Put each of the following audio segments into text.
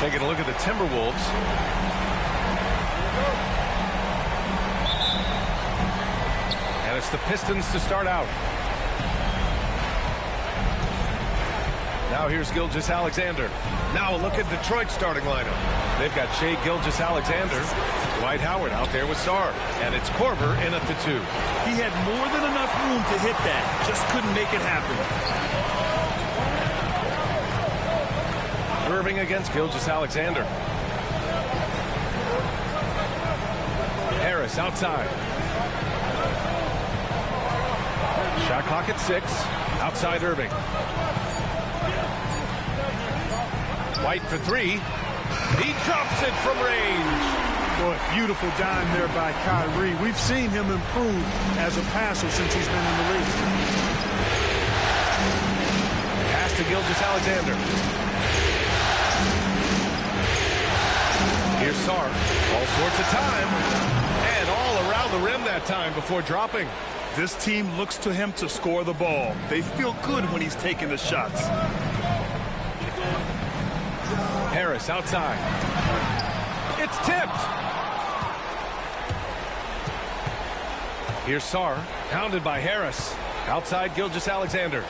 Taking a look at the Timberwolves. And it's the Pistons to start out. Now here's Gilgeous-Alexander. Now look at Detroit's starting lineup. They've got Shai Gilgeous-Alexander, Dwight Howard out there with Sarr, and it's Korver in at the 2. He had more than enough room to hit that, just couldn't make it happen. Irving against Gilgeous-Alexander. Harris outside. Shot clock at 6. Outside Irving. White for 3. He drops it from range. Boy, beautiful dime there by Kyrie. We've seen him improve as a passer since he's been in the league. Pass to Gilgeous-Alexander. Here's Sarr. All sorts of time. And all around the rim that time before dropping. This team looks to him to score the ball. They feel good when he's taking the shots. Harris outside. It's tipped. Here's Sarr. Pounded by Harris. Outside Gilgeous-Alexander.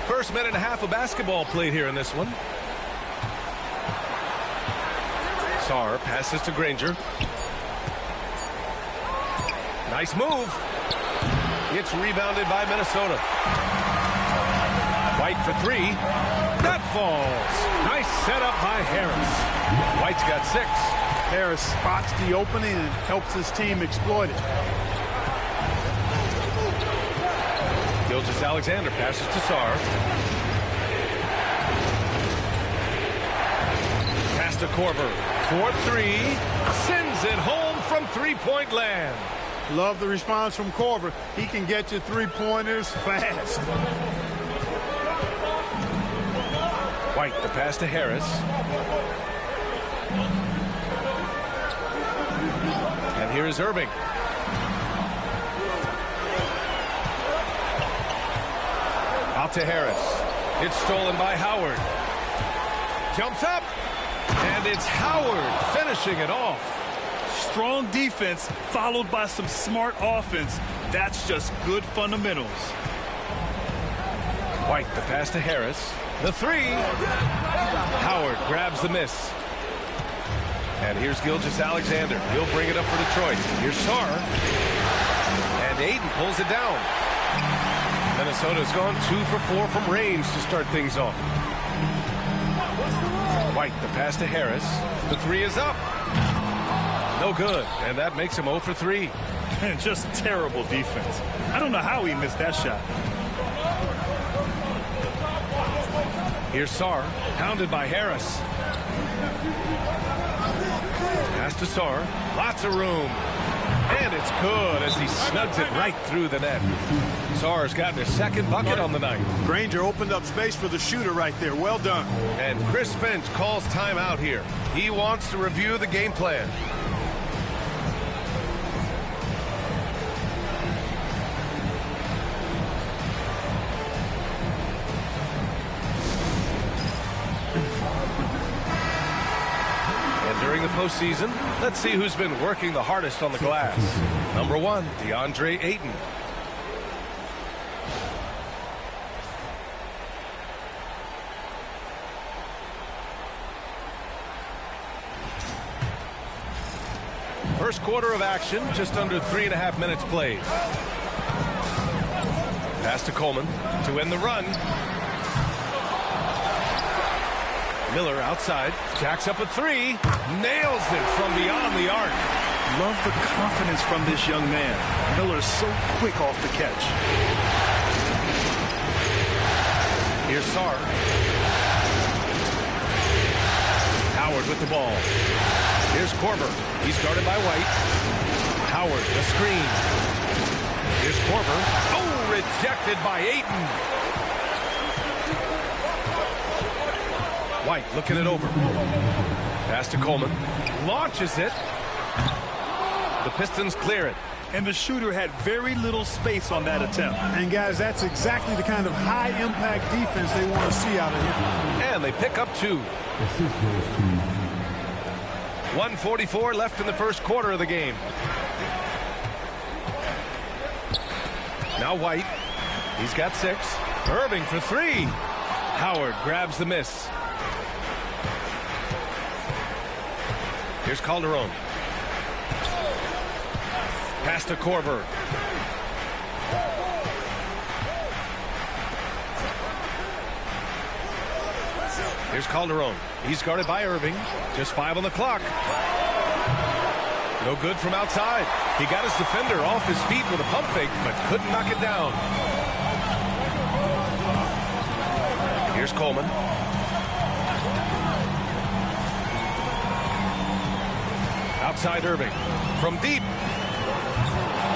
First minute and a half of basketball played here in this one. Sarr passes to Granger. Nice move. It's rebounded by Minnesota. White for 3. That falls. Nice setup by Harris. White's got 6. Harris spots the opening and helps his team exploit it. Gilgeous-Alexander passes to Sarr. Pass to Korver. 4-3. Sends it home from three-point land. Love the response from Korver. He can get you three-pointers fast. White, the pass to Harris. And here is Irving. Out to Harris. It's stolen by Howard. Jumps up. And it's Howard finishing it off. Strong defense followed by some smart offense. That's just good fundamentals. White, the pass to Harris. The 3. Howard grabs the miss. And here's Gilgeous-Alexander. He'll bring it up for Detroit. Here's Sarr. And Aiden pulls it down. Minnesota's gone 2 for 4 from range to start things off. White, the pass to Harris. The 3 is up. No good. And that makes him 0 for 3. Just terrible defense. I don't know how he missed that shot. Here's Sarr. Pounded by Harris. Pass to Sarr. Lots of room. And it's good as he snugs it right through the net. Sarr's gotten his second bucket on the night. Granger opened up space for the shooter right there. Well done. And Chris Finch calls timeout here. He wants to review the game plan. postseason. Let's see who's been working the hardest on the glass. Number 1, DeAndre Ayton. First quarter of action, just under 3.5 minutes played. Pass to Coleman to end the run. Miller outside, jacks up a 3, nails it from beyond the arc. Love the confidence from this young man. Miller's so quick off the catch. Here's Sarr. Howard with the ball. Here's Korver. He's guarded by White. Howard, the screen. Here's Korver. Oh, rejected by Ayton. White looking it over. Pass to Coleman. Launches it. The Pistons clear it. And the shooter had very little space on that attempt. And, guys, that's exactly the kind of high-impact defense they want to see out of him. And they pick up 2. 1:44 left in the first quarter of the game. Now White. He's got 6. Irving for 3. Howard grabs the miss. Here's Calderon. Pass to Korver. Here's Calderon. He's guarded by Irving. Just 5 on the clock. No good from outside. He got his defender off his feet with a pump fake, but couldn't knock it down. Here's Coleman. Outside Irving. From deep.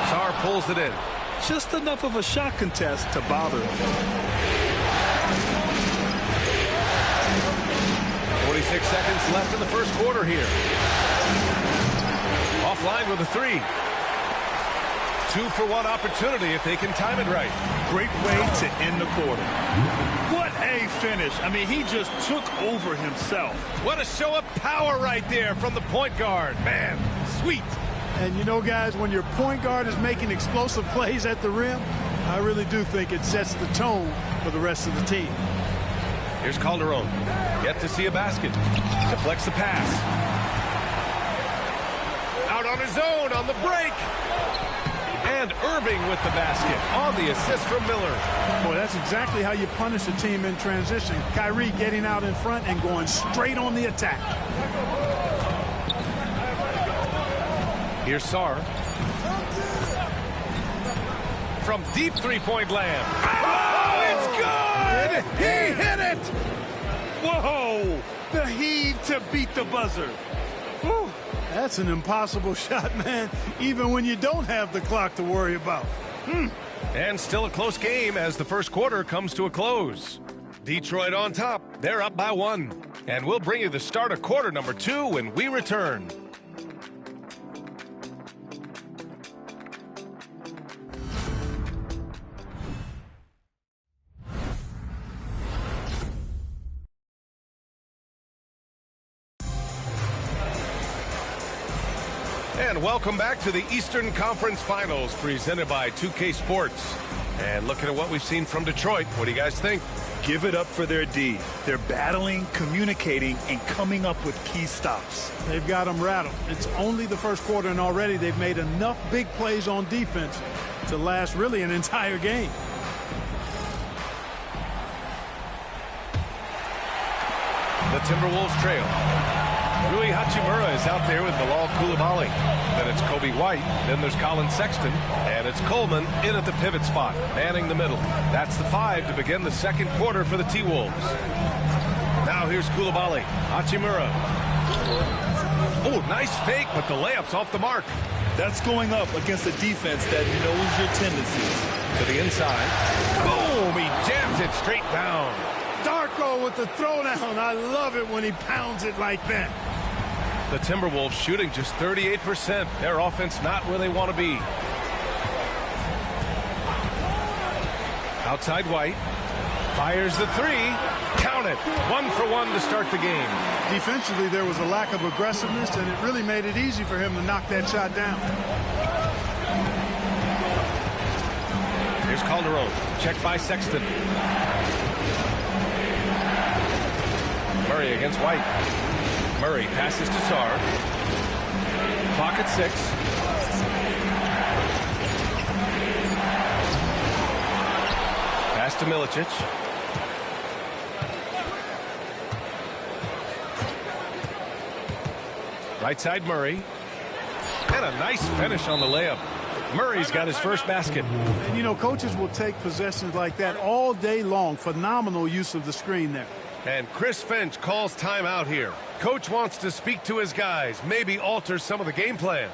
Sarr pulls it in. Just enough of a shot contest to bother him. 46 seconds left in the first quarter here. Offline with a 3. 2-for-1 opportunity if they can time it right. Great way to end the quarter. What a finish. I mean, he just took over himself. What a show of power right there from the point guard. Man, sweet. And, you know, guys, when your point guard is making explosive plays at the rim, I really do think it sets the tone for the rest of the team. Here's Calderon. Yet to see a basket. Deflects the pass. Out on his own on the break. And Irving with the basket on the assist from Miller. Boy, that's exactly how you punish a team in transition. Kyrie getting out in front and going straight on the attack. Here's Sarr. From deep three-point land. Oh, it's good! He hit it! Whoa! The heave to beat the buzzer. Whew. That's an impossible shot, man, even when you don't have the clock to worry about. And still a close game as the first quarter comes to a close. Detroit on top. They're up by 1. And we'll bring you the start of quarter number 2 when we return. And welcome back to the Eastern Conference Finals presented by 2K Sports. And looking at what we've seen from Detroit, what do you guys think? Give it up for their D. They're battling, communicating, and coming up with key stops. They've got them rattled. It's only the first quarter, and already they've made enough big plays on defense to last really an entire game. The Timberwolves trail. Rui Hachimura is out there with Bilal Coulibaly. Then it's Kobe White. Then there's Colin Sexton. And it's Coleman in at the pivot spot, manning the middle. That's the 5 to begin the second quarter for the T-Wolves. Now here's Coulibaly. Hachimura. Oh, nice fake, but the layup's off the mark. That's going up against a defense that knows your tendencies. To the inside. Boom! He jams it straight down. Darko with the throwdown. I love it when he pounds it like that. The Timberwolves shooting just 38%. Their offense not where they want to be. Outside White. Fires the 3. Count down it. 1 for 1 to start the game. Defensively, there was a lack of aggressiveness, and it really made it easy for him to knock that shot down. Here's Calderon. Checked by Sexton. Murray against White. Murray passes to Sarr. Clock at 6. Pass to Milicic. Right side Murray. And a nice finish on the layup. Murray's got his first basket. And, you know, coaches will take possessions like that all day long. Phenomenal use of the screen there. And Chris Finch calls timeout here. Coach wants to speak to his guys, maybe alter some of the game plan.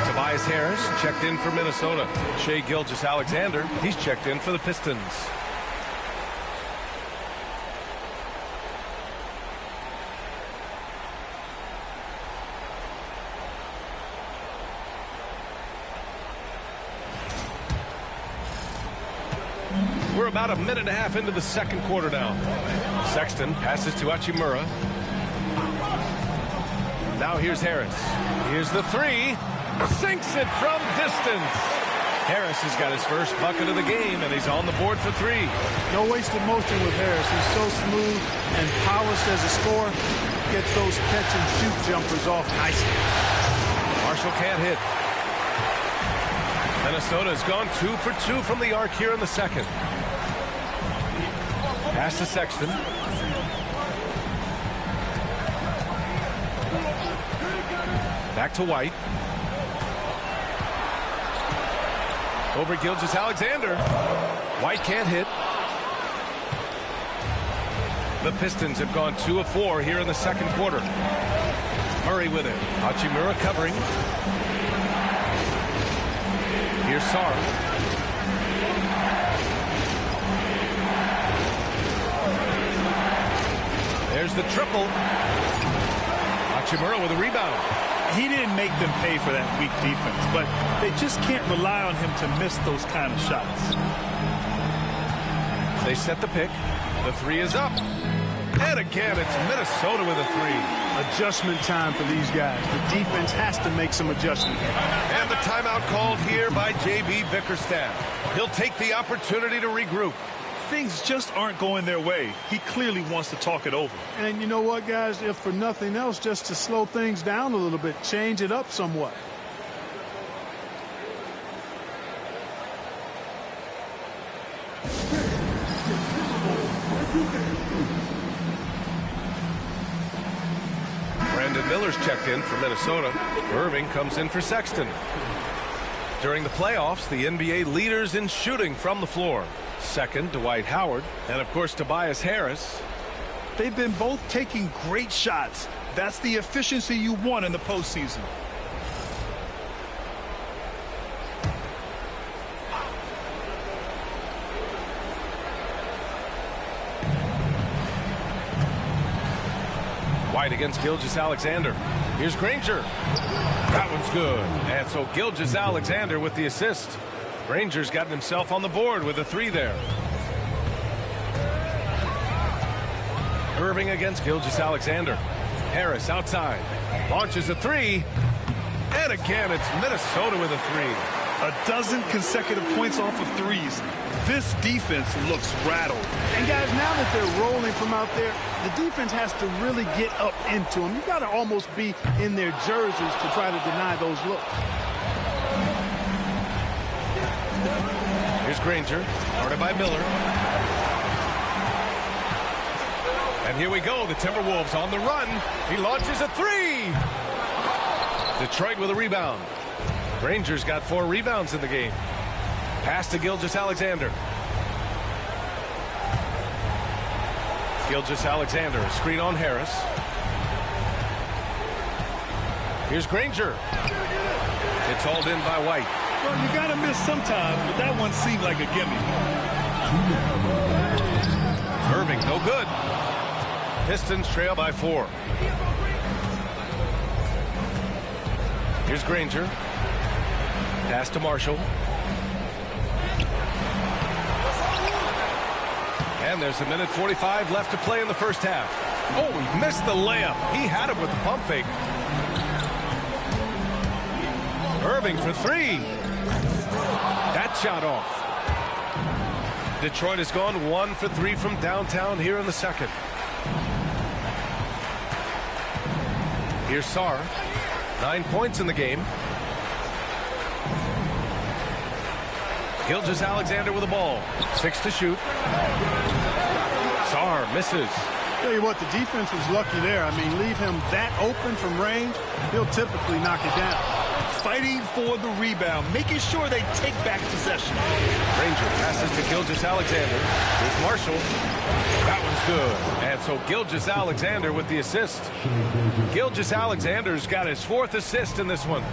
Tobias Harris checked in for Minnesota. Shai Gilgeous-Alexander, he's checked in for the Pistons. We're about a minute and a half into the second quarter now. Sexton passes to Hachimura. Now here's Harris. Here's the 3. Sinks it from distance. Harris has got his first bucket of the game, and he's on the board for 3. No wasted motion with Harris. He's so smooth and polished as a scorer. Gets those catch-and-shoot jumpers off nicely. Marshall can't hit. Minnesota's gone 2 for 2 from the arc here in the second. Pass to Sexton. Back to White. Over Gilgeous-Alexander. White can't hit. The Pistons have gone 2 of 4 here in the second quarter. Murray with it. Hachimura covering. Here's Sarr. There's the triple. Hachimura with a rebound. He didn't make them pay for that weak defense, but they just can't rely on him to miss those kind of shots. They set the pick. The 3 is up. And again, it's Minnesota with a 3. Adjustment time for these guys. The defense has to make some adjustments. And the timeout called here by J.B. Bickerstaff. He'll take the opportunity to regroup. Things just aren't going their way. He clearly wants to talk it over. And you know what, guys? If for nothing else, just to slow things down a little bit, change it up somewhat. Brandon Miller's checked in for Minnesota. Irving comes in for Sexton. During the playoffs, the NBA leaders in shooting from the floor. Second, Dwight Howard, and of course Tobias Harris. They've been both taking great shots. That's the efficiency you want in the postseason. White against Gilgeous-Alexander. Here's Granger. That one's good. And so Gilgeous-Alexander with the assist. Granger's gotten himself on the board with a 3 there. Irving against Gilgeous-Alexander. Harris outside. Launches a 3. And again, it's Minnesota with a 3. A dozen consecutive points off of threes. This defense looks rattled. And guys, now that they're rolling from out there, the defense has to really get up into them. You've got to almost be in their jerseys to try to deny those looks. Here's Granger, guarded by Miller. And here we go, the Timberwolves on the run. He launches a 3. Detroit with a rebound. Granger's got 4 rebounds in the game. Pass to Gilgeous-Alexander. Gilgeous-Alexander, a screen on Harris. Here's Granger. It's hauled in by White. Well, you got to miss sometimes, but that one seemed like a gimme. Irving, no good. Pistons trail by 4. Here's Granger. Pass to Marshall. And there's a minute 45 left to play in the first half. Oh, he missed the layup. He had it with the pump fake. Irving for three. That shot off. Detroit has gone 1 for 3 from downtown here in the second. Here's Sarr. 9 points in the game. Gilgeous-Alexander with the ball. 6 to shoot. Sarr misses. Tell you what, the defense was lucky there. I mean, leave him that open from range, he'll typically knock it down. Fighting for the rebound, making sure they take back possession. Ranger passes to Gilgeous-Alexander. Here's Marshall. That one's good. And so Gilgeous-Alexander with the assist. Gilgeous-Alexander's got his 4th assist in this one.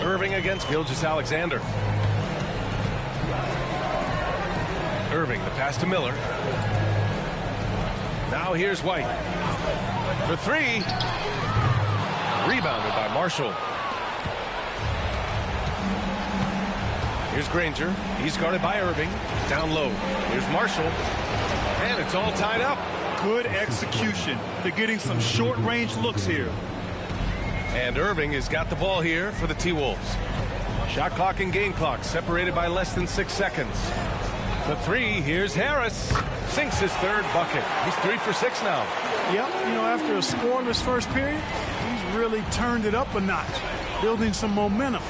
Irving against Gilgeous-Alexander. Irving, the pass to Miller. Now here's White. For three. Rebounded by Marshall. Here's Granger. He's guarded by Irving. Down low. Here's Marshall. And it's all tied up. Good execution. They're getting some short-range looks here. And Irving has got the ball here for the T-Wolves. Shot clock and game clock separated by less than 6 seconds. For three, here's Harris. Sinks his 3rd bucket. He's 3 for 6 now. Yep, you know, after a scoreless first period, he's really turned it up a notch, building some momentum.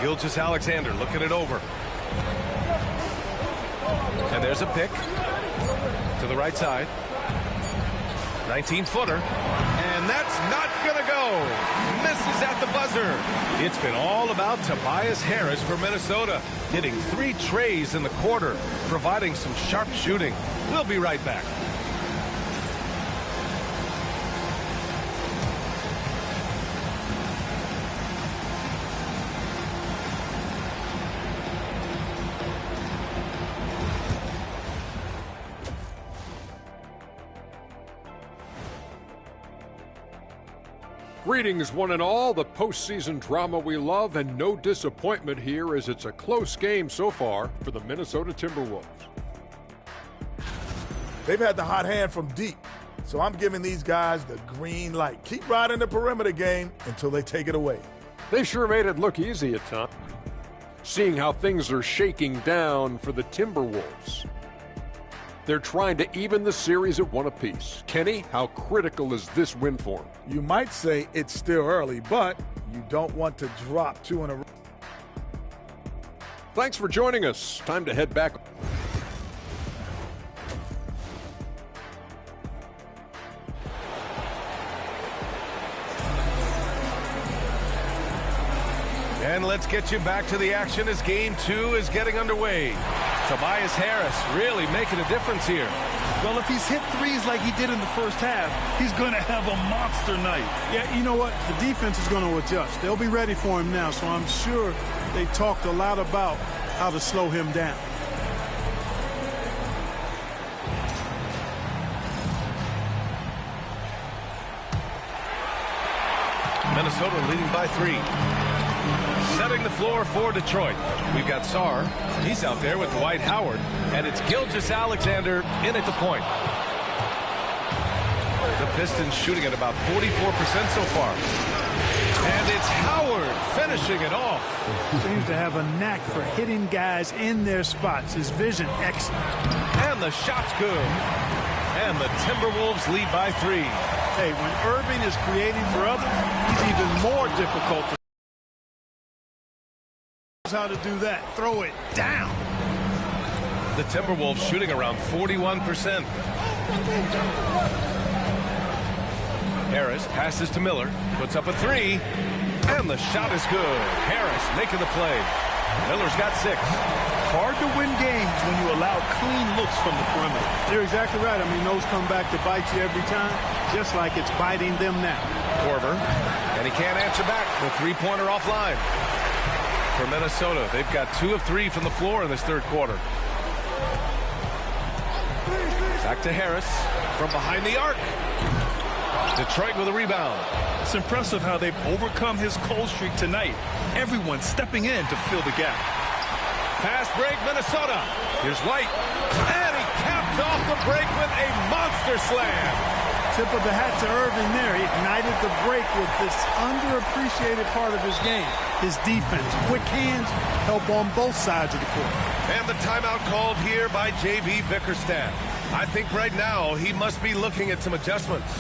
Gilgeous-Alexander looking it over. And there's a pick to the right side. 19-footer. And that's not going to go. Misses at the buzzer. It's been all about Tobias Harris for Minnesota, hitting 3 trays in the quarter, providing some sharp shooting. We'll be right back. Greetings, one and all. The postseason drama we love, and no disappointment here as it's a close game so far for the Minnesota Timberwolves. They've had the hot hand from deep, so I'm giving these guys the green light. Keep riding the perimeter game until they take it away. They sure made it look easy at times. Seeing how things are shaking down for the Timberwolves. They're trying to even the series at 1 apiece. Kenny, how critical is this win for them? You might say it's still early, but you don't want to drop 2 in a row. Thanks for joining us. Time to head back. And let's get you back to the action as game 2 is getting underway. Tobias Harris really making a difference here. Well, if he's hit threes like he did in the first half, he's going to have a monster night. Yeah, you know what? The defense is going to adjust. They'll be ready for him now, so I'm sure they talked a lot about how to slow him down. Minnesota leading by 3. Setting the floor for Detroit. We've got Sarr. He's out there with Dwight Howard. And it's Gilgeous-Alexander in at the point. The Pistons shooting at about 44% so far. And it's Howard finishing it off. Seems to have a knack for hitting guys in their spots. His vision excellent. And the shot's good. And the Timberwolves lead by 3. Hey, when Irving is creating for others, he's even more difficult to how to do that. Throw it down. The Timberwolves shooting around 41%. Harris passes to Miller, puts up a 3, and the shot is good. Harris making the play. Miller's got 6. Hard to win games when you allow clean looks from the perimeter. You're exactly right. I mean, those come back to bite you every time, just like it's biting them now. Korver, and he can't answer back. The 3-pointer offline. For Minnesota, they've got 2 of 3 from the floor in this 3rd quarter. Back to Harris from behind the arc. Detroit with a rebound. It's impressive how they've overcome his cold streak tonight. Everyone stepping in to fill the gap. Fast break, Minnesota. Here's White. And he caps off the break with a monster slam. Tip of the hat to Irving there. He ignited the break with this underappreciated part of his game. His defense, quick hands, help on both sides of the court. And the timeout called here by J.B. Bickerstaff. I think right now he must be looking at some adjustments.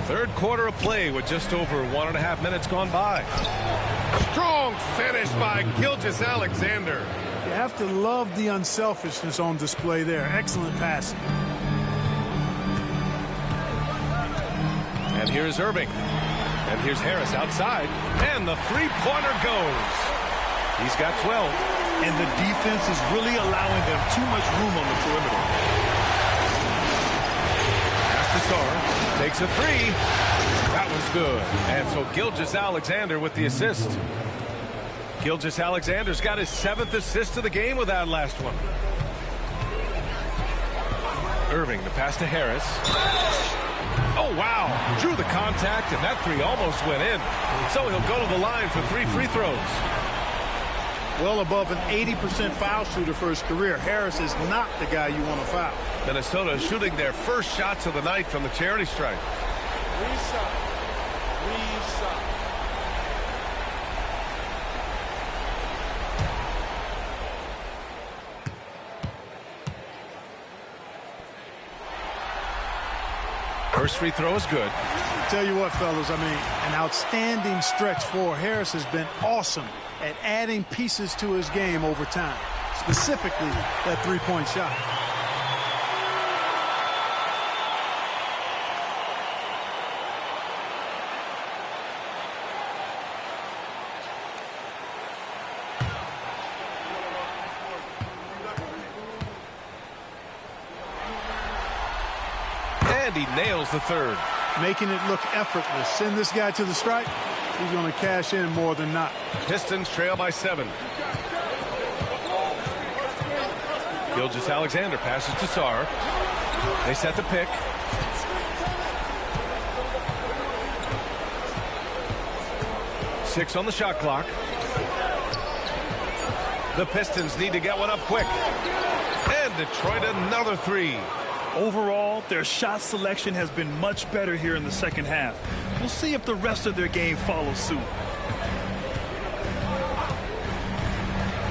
Third quarter of play with just over 1.5 minutes gone by. Strong finish by Gilgeous-Alexander. You have to love the unselfishness on display there. Excellent passing. And here's Irving. And here's Harris outside. And the three-pointer goes. He's got 12. And the defense is really allowing them too much room on the perimeter. Sar takes a three. That was good. And so Gilgeous-Alexander with the assist. Gilgeous-Alexander's got his 7th assist of the game with that last one. Irving, the pass to Harris. Oh, wow. Drew the contact, and that three almost went in. So he'll go to the line for 3 free throws. Well above an 80% foul shooter for his career. Harris is not the guy you want to foul. Minnesota shooting their first shots of the night from the charity stripe. Reset. First free throw is good. Tell you what, fellas, I mean, an outstanding stretch for Harris has been awesome at adding pieces to his game over time, specifically that three-point shot. And he nails the third. Making it look effortless. Send this guy to the stripe. He's going to cash in more than not. Pistons trail by 7. Gilgeous-Alexander passes to Sar. They set the pick. Six on the shot clock. The Pistons need to get one up quick. And Detroit another three. Overall, their shot selection has been much better here in the second half. We'll see if the rest of their game follows suit.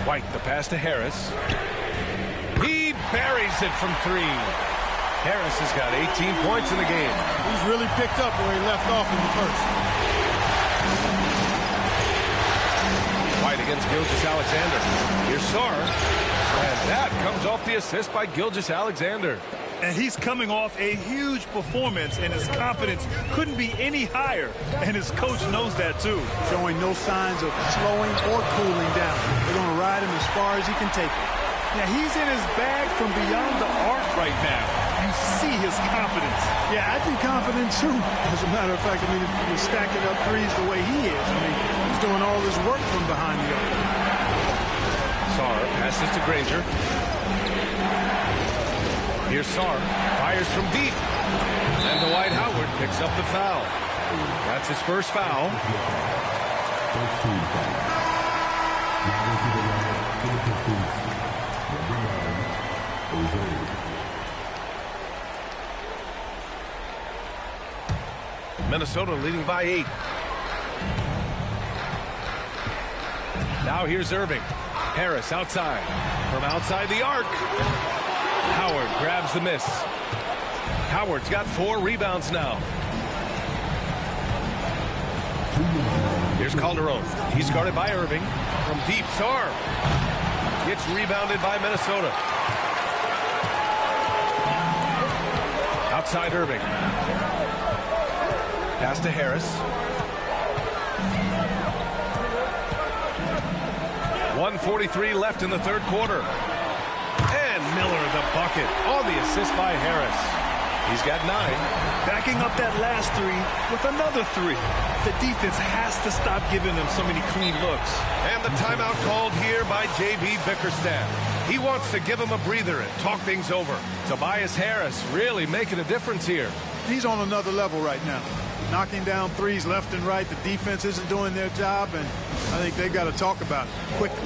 White, the pass to Harris. He buries it from 3. Harris has got 18 points in the game. He's really picked up where he left off in the first. White against Gilgeous-Alexander. Here's Sar. And that comes off the assist by Gilgeous-Alexander. And he's coming off a huge performance, and his confidence couldn't be any higher. And his coach knows that, too. Showing no signs of slowing or cooling down. They're going to ride him as far as he can take it. Now, he's in his bag from beyond the arc right now. You see his confidence. Yeah, I'd be confident, too. As a matter of fact, I mean, if you're stacking up threes the way he is, I mean, he's doing all his work from behind the arc. Sar passes to Granger. Here's Sar, fires from deep. And Dwight Howard picks up the foul. That's his first foul. Minnesota leading by 8. Now here's Irving. Harris outside. From outside the arc. Howard grabs the miss. Howard's got 4 rebounds now. Here's Calderon. He's guarded by Irving. From deep, Sar. Gets rebounded by Minnesota. Outside Irving. Pass to Harris. 1:43 left in the third quarter. And Miller the bucket on the assist by Harris. He's got 9. Backing up that last 3 with another 3. The defense has to stop giving them so many clean looks. And the timeout called here by J.B. Bickerstaff. He wants to give him a breather and talk things over. Tobias Harris really making a difference here. He's on another level right now. Knocking down threes left and right. The defense isn't doing their job, and I think they've got to talk about it quickly.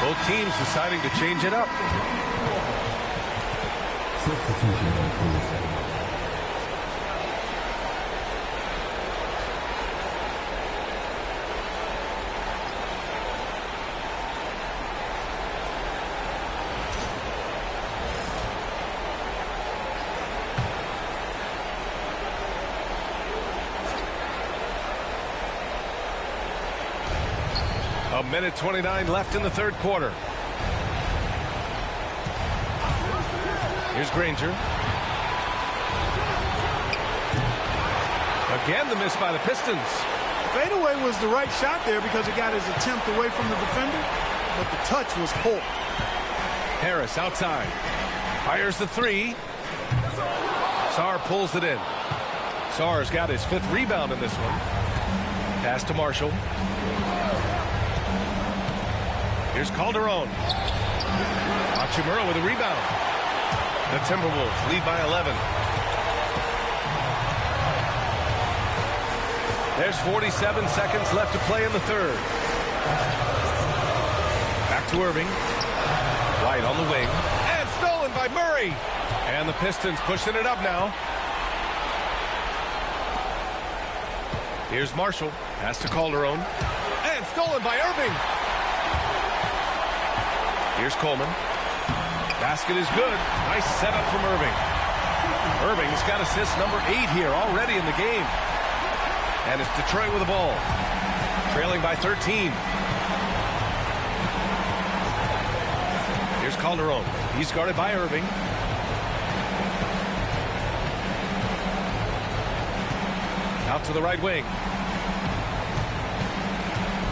Both teams deciding to change it up. A minute 29 left in the third quarter. Here's Granger. Again, the miss by the Pistons. Fadeaway was the right shot there because it got his attempt away from the defender, but the touch was poor. Harris outside. Fires the 3. Sarr pulls it in. Sarr's got his 5th rebound in this one. Pass to Marshall. Here's Calderon. Hachimura with a rebound. The Timberwolves lead by 11. There's 47 seconds left to play in the third. Back to Irving. White on the wing. And stolen by Murray. And the Pistons pushing it up now. Here's Marshall. Pass to Calderon. And stolen by Irving. Here's Coleman. Basket is good. Nice setup from Irving. Irving's got assist number 8 here already in the game. And it's Detroit with the ball. Trailing by 13. Here's Calderon. He's guarded by Irving. Out to the right wing.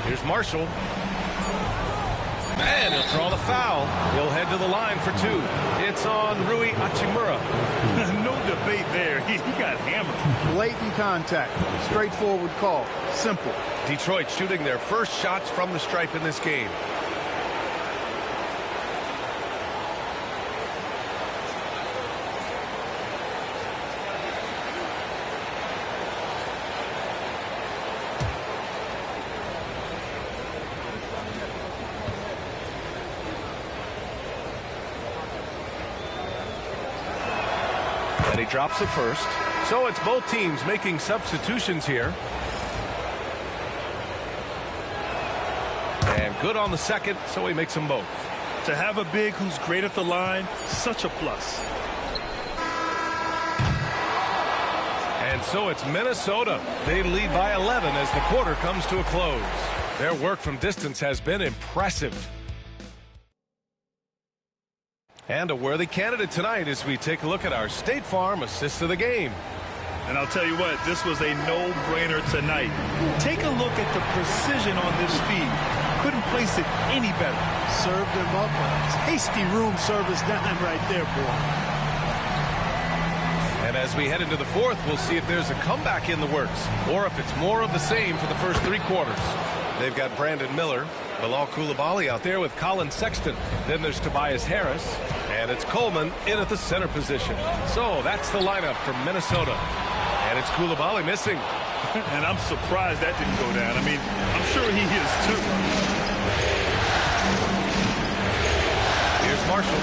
Here's Marshall. And he'll draw the foul. He'll head to the line for 2. It's on Rui Hachimura. No debate there. He got hammered. Blatant contact. Straightforward call. Simple. Detroit shooting their first shots from the stripe in this game. And he drops it first. So it's both teams making substitutions here. And good on the second, so he makes them both. To have a big who's great at the line, such a plus. And so it's Minnesota. They lead by 11 as the quarter comes to a close. Their work from distance has been impressive. And a worthy candidate tonight as we take a look at our State Farm assist of the game. And I'll tell you what, this was a no-brainer tonight. Take a look at the precision on this feed. Couldn't place it any better. Served him up a tasty room service dime right there, boy. And as we head into the fourth, we'll see if there's a comeback in the works or if it's more of the same for the first 3 quarters. They've got Brandon Miller, Bilal Coulibaly out there with Colin Sexton. Then there's Tobias Harris, and it's Coleman in at the center position. So that's the lineup from Minnesota. And it's Coulibaly missing. And I'm surprised that didn't go down. I mean, I'm sure he is too. Here's Marshall.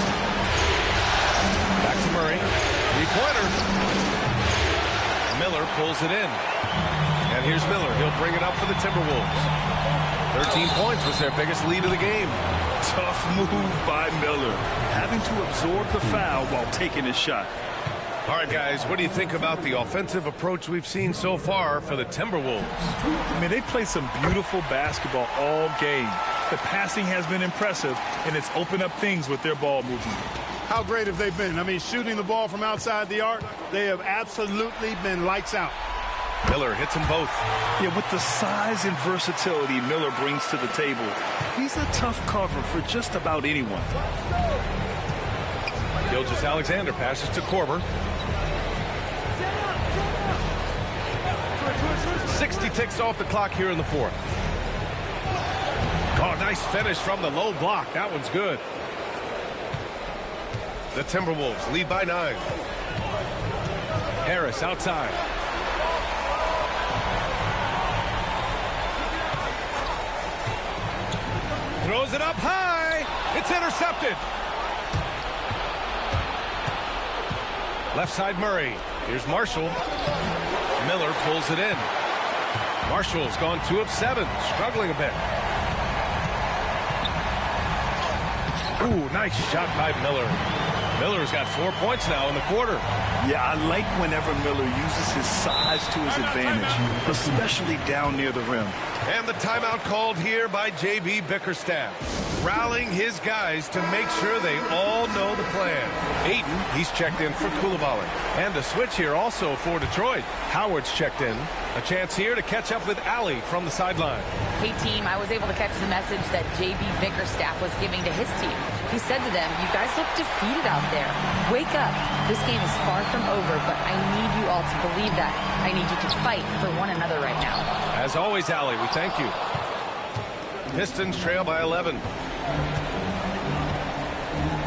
Back to Murray. 3-pointer. Miller pulls it in. And here's Miller. He'll bring it up for the Timberwolves. 13 points was their biggest lead of the game. Tough move by Miller. Having to absorb the foul while taking his shot. All right, guys, what do you think about the offensive approach we've seen so far for the Timberwolves? I mean, they played some beautiful basketball all game. The passing has been impressive, and it's opened up things with their ball movement. How great have they been? I mean, shooting the ball from outside the arc, they have absolutely been lights out. Miller hits them both. Yeah, with the size and versatility Miller brings to the table, he's a tough cover for just about anyone. Gilgeous-Alexander passes to Korver. 60 ticks off the clock here in the fourth. Oh, nice finish from the low block. That one's good. The Timberwolves lead by 9. Harris outside. Throws it up high. It's intercepted. Left side Murray. Here's Marshall. Miller pulls it in. Marshall's gone 2 of 7, struggling a bit. Ooh, nice shot by Miller. Miller's got 4 points now in the quarter. Yeah, I like whenever Miller uses his size to his advantage, especially down near the rim. And the timeout called here by J.B. Bickerstaff, rallying his guys to make sure they all know the plan. Ayton, he's checked in for Coulibaly. And a switch here also for Detroit. Howard's checked in. A chance here to catch up with Allie from the sideline. Hey, team, I was able to catch the message that J.B. Bickerstaff was giving to his team. He said to them, you guys look defeated out there. Wake up. This game is far from over, but I need you all to believe that. I need you to fight for one another right now. As always, Allie, we thank you. Pistons trail by 11.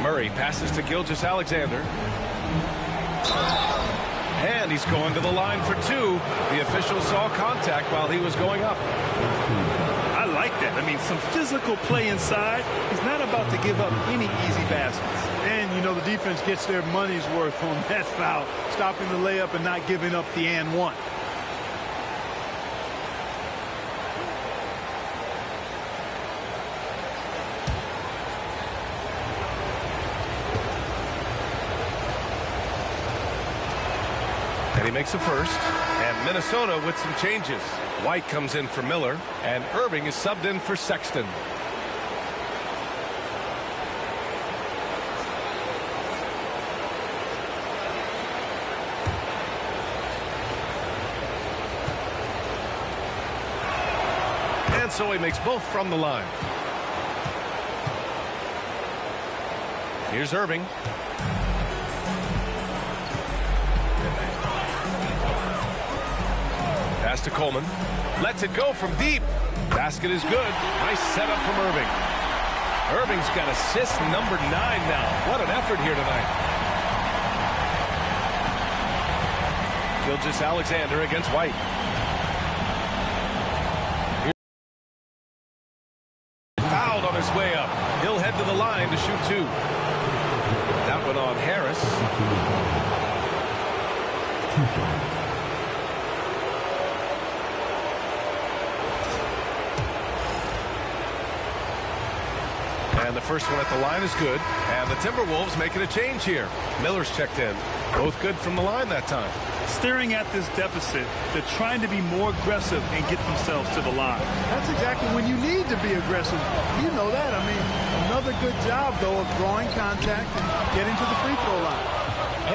Murray passes to Gilgeous-Alexander. And he's going to the line for 2. The official saw contact while he was going up. I like that. I mean, some physical play inside. He's not about to give up any easy baskets. And, you know, the defense gets their money's worth on that foul, stopping the layup and not giving up the and one. And he makes a first. And Minnesota with some changes. White comes in for Miller. And Irving is subbed in for Sexton. And so he makes both from the line. Here's Irving. Pass to Coleman. Lets it go from deep. Basket is good. Nice setup from Irving. Irving's got assist number 9 now. What an effort here tonight. Gilgeous-Alexander against White. Fouled on his way up. He'll head to the line to shoot 2. That one on Harris. And the first one at the line is good. And the Timberwolves making a change here. Miller's checked in. Both good from the line that time. Staring at this deficit, they're trying to be more aggressive and get themselves to the line. That's exactly when you need to be aggressive. You know that. I mean, another good job, though, of drawing contact and getting to the free throw line.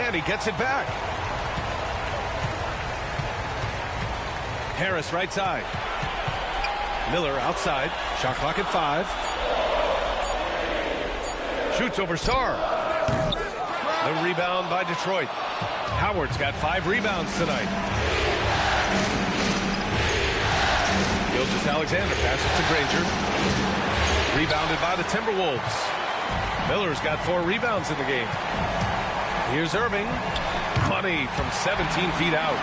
And he gets it back. Harris right side. Miller outside. Shot clock at 5. Shoots over Sarr. The rebound by Detroit. Howard's got 5 rebounds tonight. Gilgeous-Alexander passes to Granger. Rebounded by the Timberwolves. Miller's got 4 rebounds in the game. Here's Irving. Money from 17 feet out.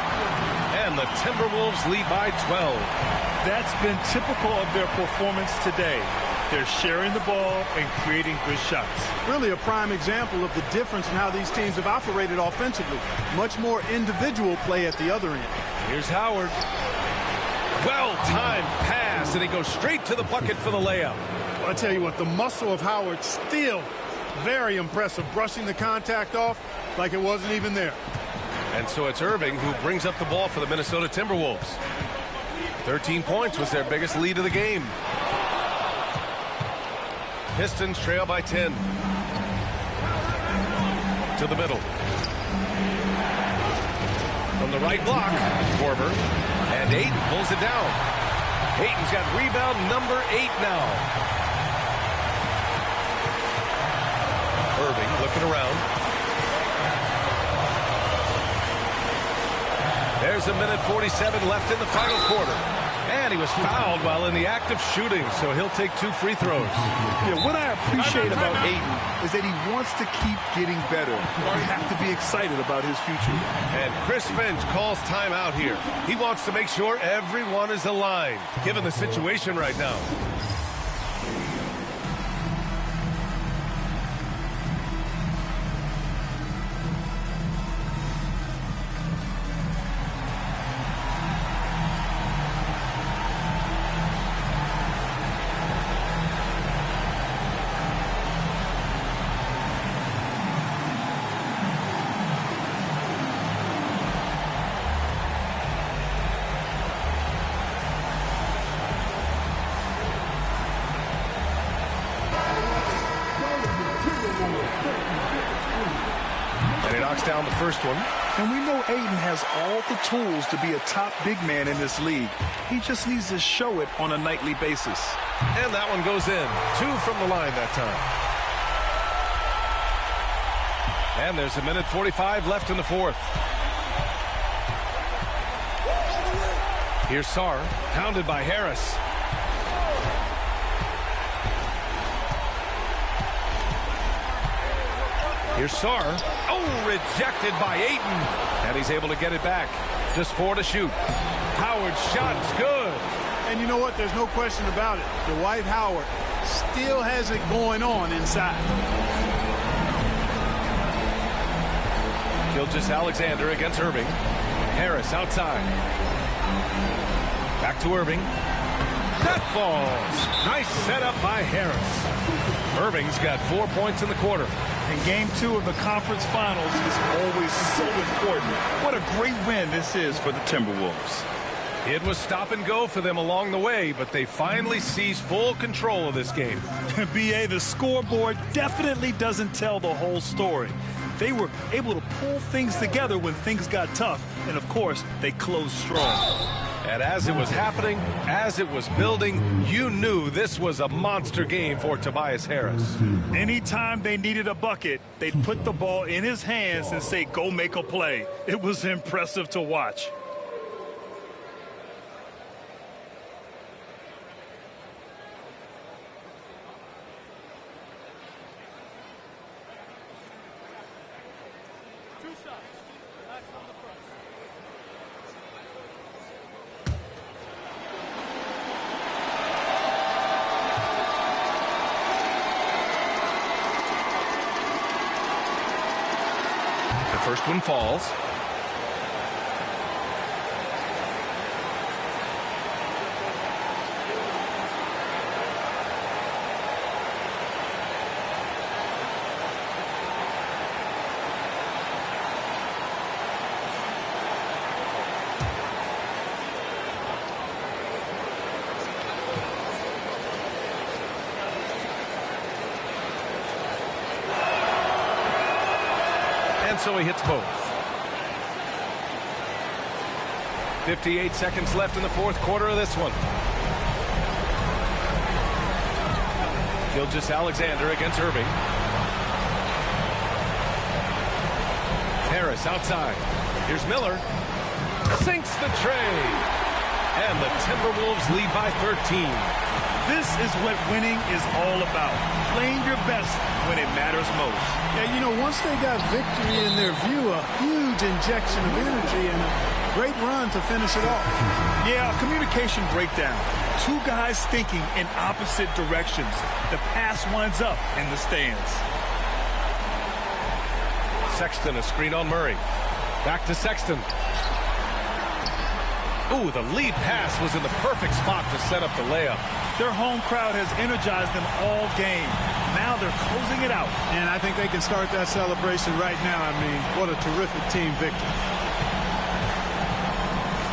And the Timberwolves lead by 12. That's been typical of their performance today. They're sharing the ball and creating good shots. Really a prime example of the difference in how these teams have operated offensively. Much more individual play at the other end. Here's Howard. Well-timed pass, and he goes straight to the bucket for the layup. Well, I tell you what, the muscle of Howard still very impressive, brushing the contact off like it wasn't even there. And so it's Irving who brings up the ball for the Minnesota Timberwolves. 13 points was their biggest lead of the game. Pistons trail by 10. To the middle. From the right block, Korver. And Ayton pulls it down. Ayton's got rebound number 8 now. Irving looking around. There's 1:47 left in the final quarter. And he was fouled while in the act of shooting, so he'll take 2 free throws. Yeah, what I appreciate about Ayton is that he wants to keep getting better. You have to be excited about his future. And Chris Finch calls timeout here. He wants to make sure everyone is aligned, given the situation right now. Down the first one. And we know Ayton has all the tools to be a top big man in this league. He just needs to show it on a nightly basis. And that one goes in. 2 from the line that time. And there's 1:45 left in the fourth. Here's Sarr, pounded by Harris. Here's Sarr. Oh, rejected by Ayton. And he's able to get it back. Just 4 to shoot. Howard's shot's good. And you know what? There's no question about it. Dwight Howard still has it going on inside. Gilgeous-Alexander against Irving. Harris outside. Back to Irving. That falls. Nice setup by Harris. Irving's got 4 points in the quarter. And Game 2 of the Conference Finals is always so important. What a great win this is for the Timberwolves. It was stop and go for them along the way, but they finally seized full control of this game. B.A., the scoreboard definitely doesn't tell the whole story. They were able to pull things together when things got tough, and of course, they closed strong. And as it was happening, as it was building, you knew this was a monster game for Tobias Harris. Anytime they needed a bucket, they'd put the ball in his hands and say, go make a play. It was impressive to watch. First one falls. So he hits both. 58 seconds left in the fourth quarter of this one. Gilgeous-Alexander against Irving. Harris outside. Here's Miller. Sinks the tray. And the Timberwolves lead by 13. This is what winning is all about. Playing your best when it matters most. Yeah, you know, once they got victory in their view, a huge injection of energy and a great run to finish it off. Yeah, a communication breakdown. 2 guys thinking in opposite directions. The pass winds up in the stands. Sexton, a screen on Murray. Back to Sexton. Ooh, the lead pass was in the perfect spot to set up the layup. Their home crowd has energized them all game. Now they're closing it out. And I think they can start that celebration right now. I mean, what a terrific team victory.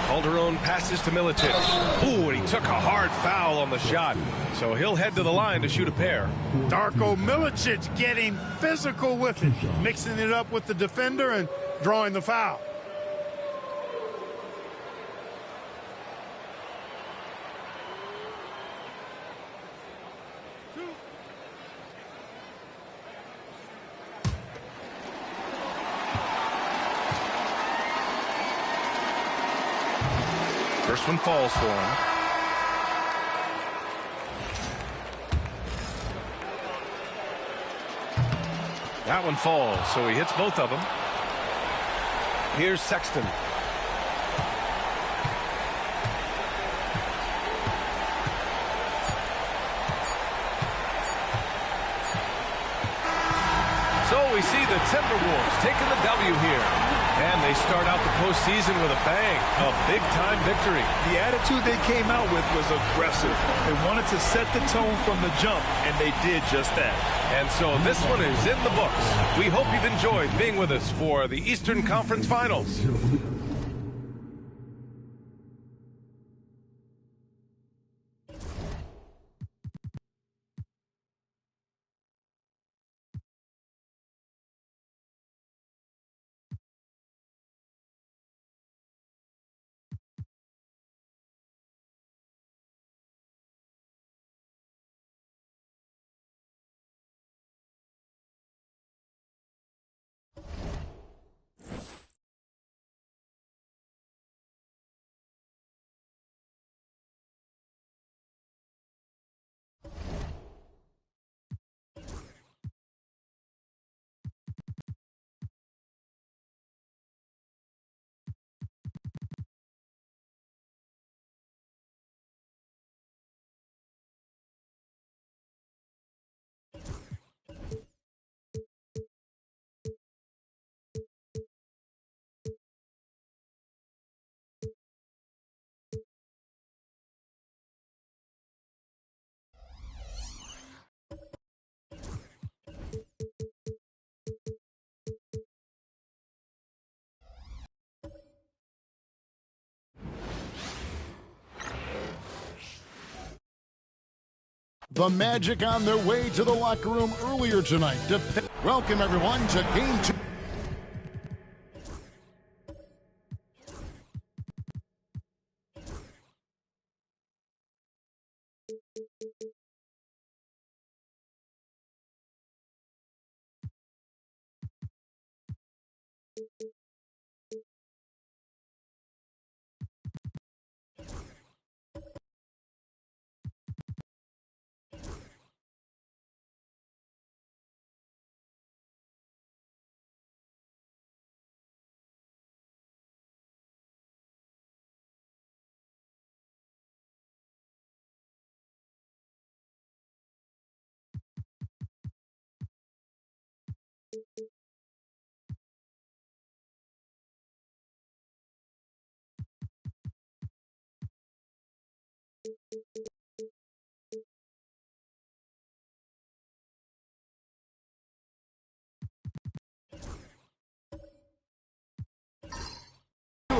Calderon passes to Milicic. Ooh, and he took a hard foul on the shot. So he'll head to the line to shoot a pair. Darko Milicic getting physical with it, mixing it up with the defender and drawing the foul. First one falls for him. That one falls, so he hits both of them. Here's Sexton. So we see the Timberwolves taking the W here. And they start out the postseason with a bang. A big-time victory. The attitude they came out with was aggressive. They wanted to set the tone from the jump, and they did just that. And so this one is in the books. We hope you've enjoyed being with us for the Eastern Conference Finals. The Magic on their way to the locker room earlier tonight. Welcome, everyone, to Game 2.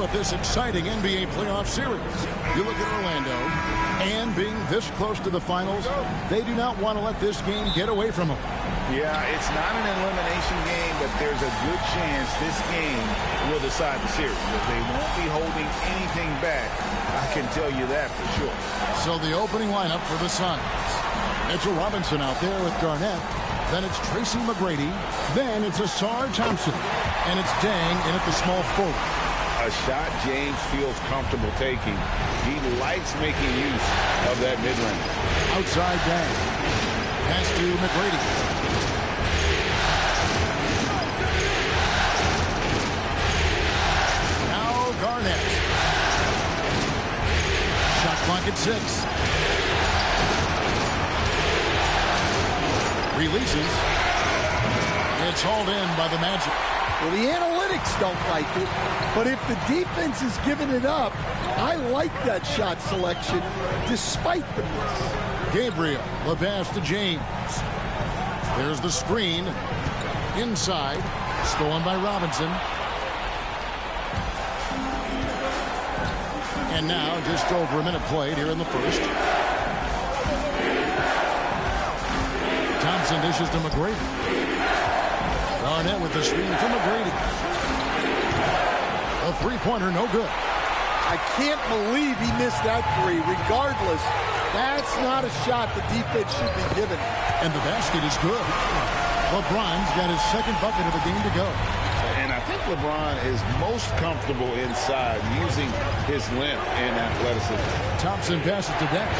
Of this exciting NBA playoff series. You look at Orlando, and being this close to the finals, they do not want to let this game get away from them. Yeah, it's not an elimination game, but there's a good chance this game will decide the series. They won't be holding anything back. I can tell you that for sure. So the opening lineup for the Suns. Mitchell Robinson out there with Garnett. Then it's Tracy McGrady. Then it's Asar Thompson. And it's Dang in at the small forward. A shot James feels comfortable taking. He likes making use of that mid-range. Outside Dang. Pass to McGrady. Now Garnett. Shot clock at 6. Releases. It's hauled in by the Magic. Well, the analytics don't like it, but if the defense is giving it up, I like that shot selection despite the miss. Gabriel, the pass to James. There's the screen. Inside, stolen by Robinson. And now, just over a minute played here in the first. Thompson dishes to McGrady. Garnett with the screen from McGrady. A three-pointer, no good. I can't believe he missed that three. Regardless, that's not a shot the defense should be given. And the basket is good. LeBron's got his second bucket of the game to go. And I think LeBron is most comfortable inside using his length and athleticism. Thompson passes to Deng.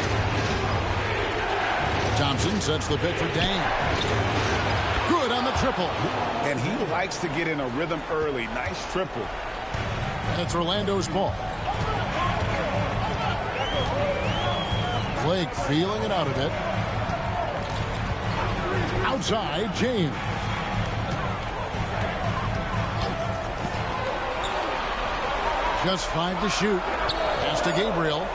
Thompson sets the pick for Deng. Good on the triple. And he likes to get in a rhythm early. Nice triple. And it's Orlando's ball. Blake feeling it out a bit. Outside, James. Just 5 to shoot. Pass to Gabriel.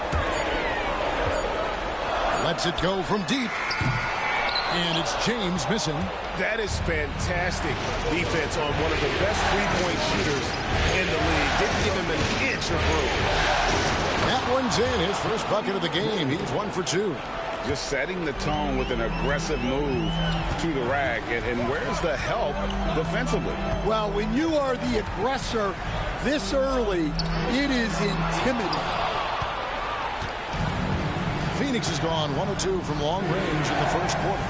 Lets it go from deep. And it's James missing. That is fantastic defense on one of the best three-point shooters in the league. Didn't give him an inch of room. That one's in. His first bucket of the game. He's 1 for 2. Just setting the tone with an aggressive move to the rack. And where's the help defensively? Well, when you are the aggressor this early, it is intimidating. Phoenix has gone 1 of 2 from long range in the first quarter.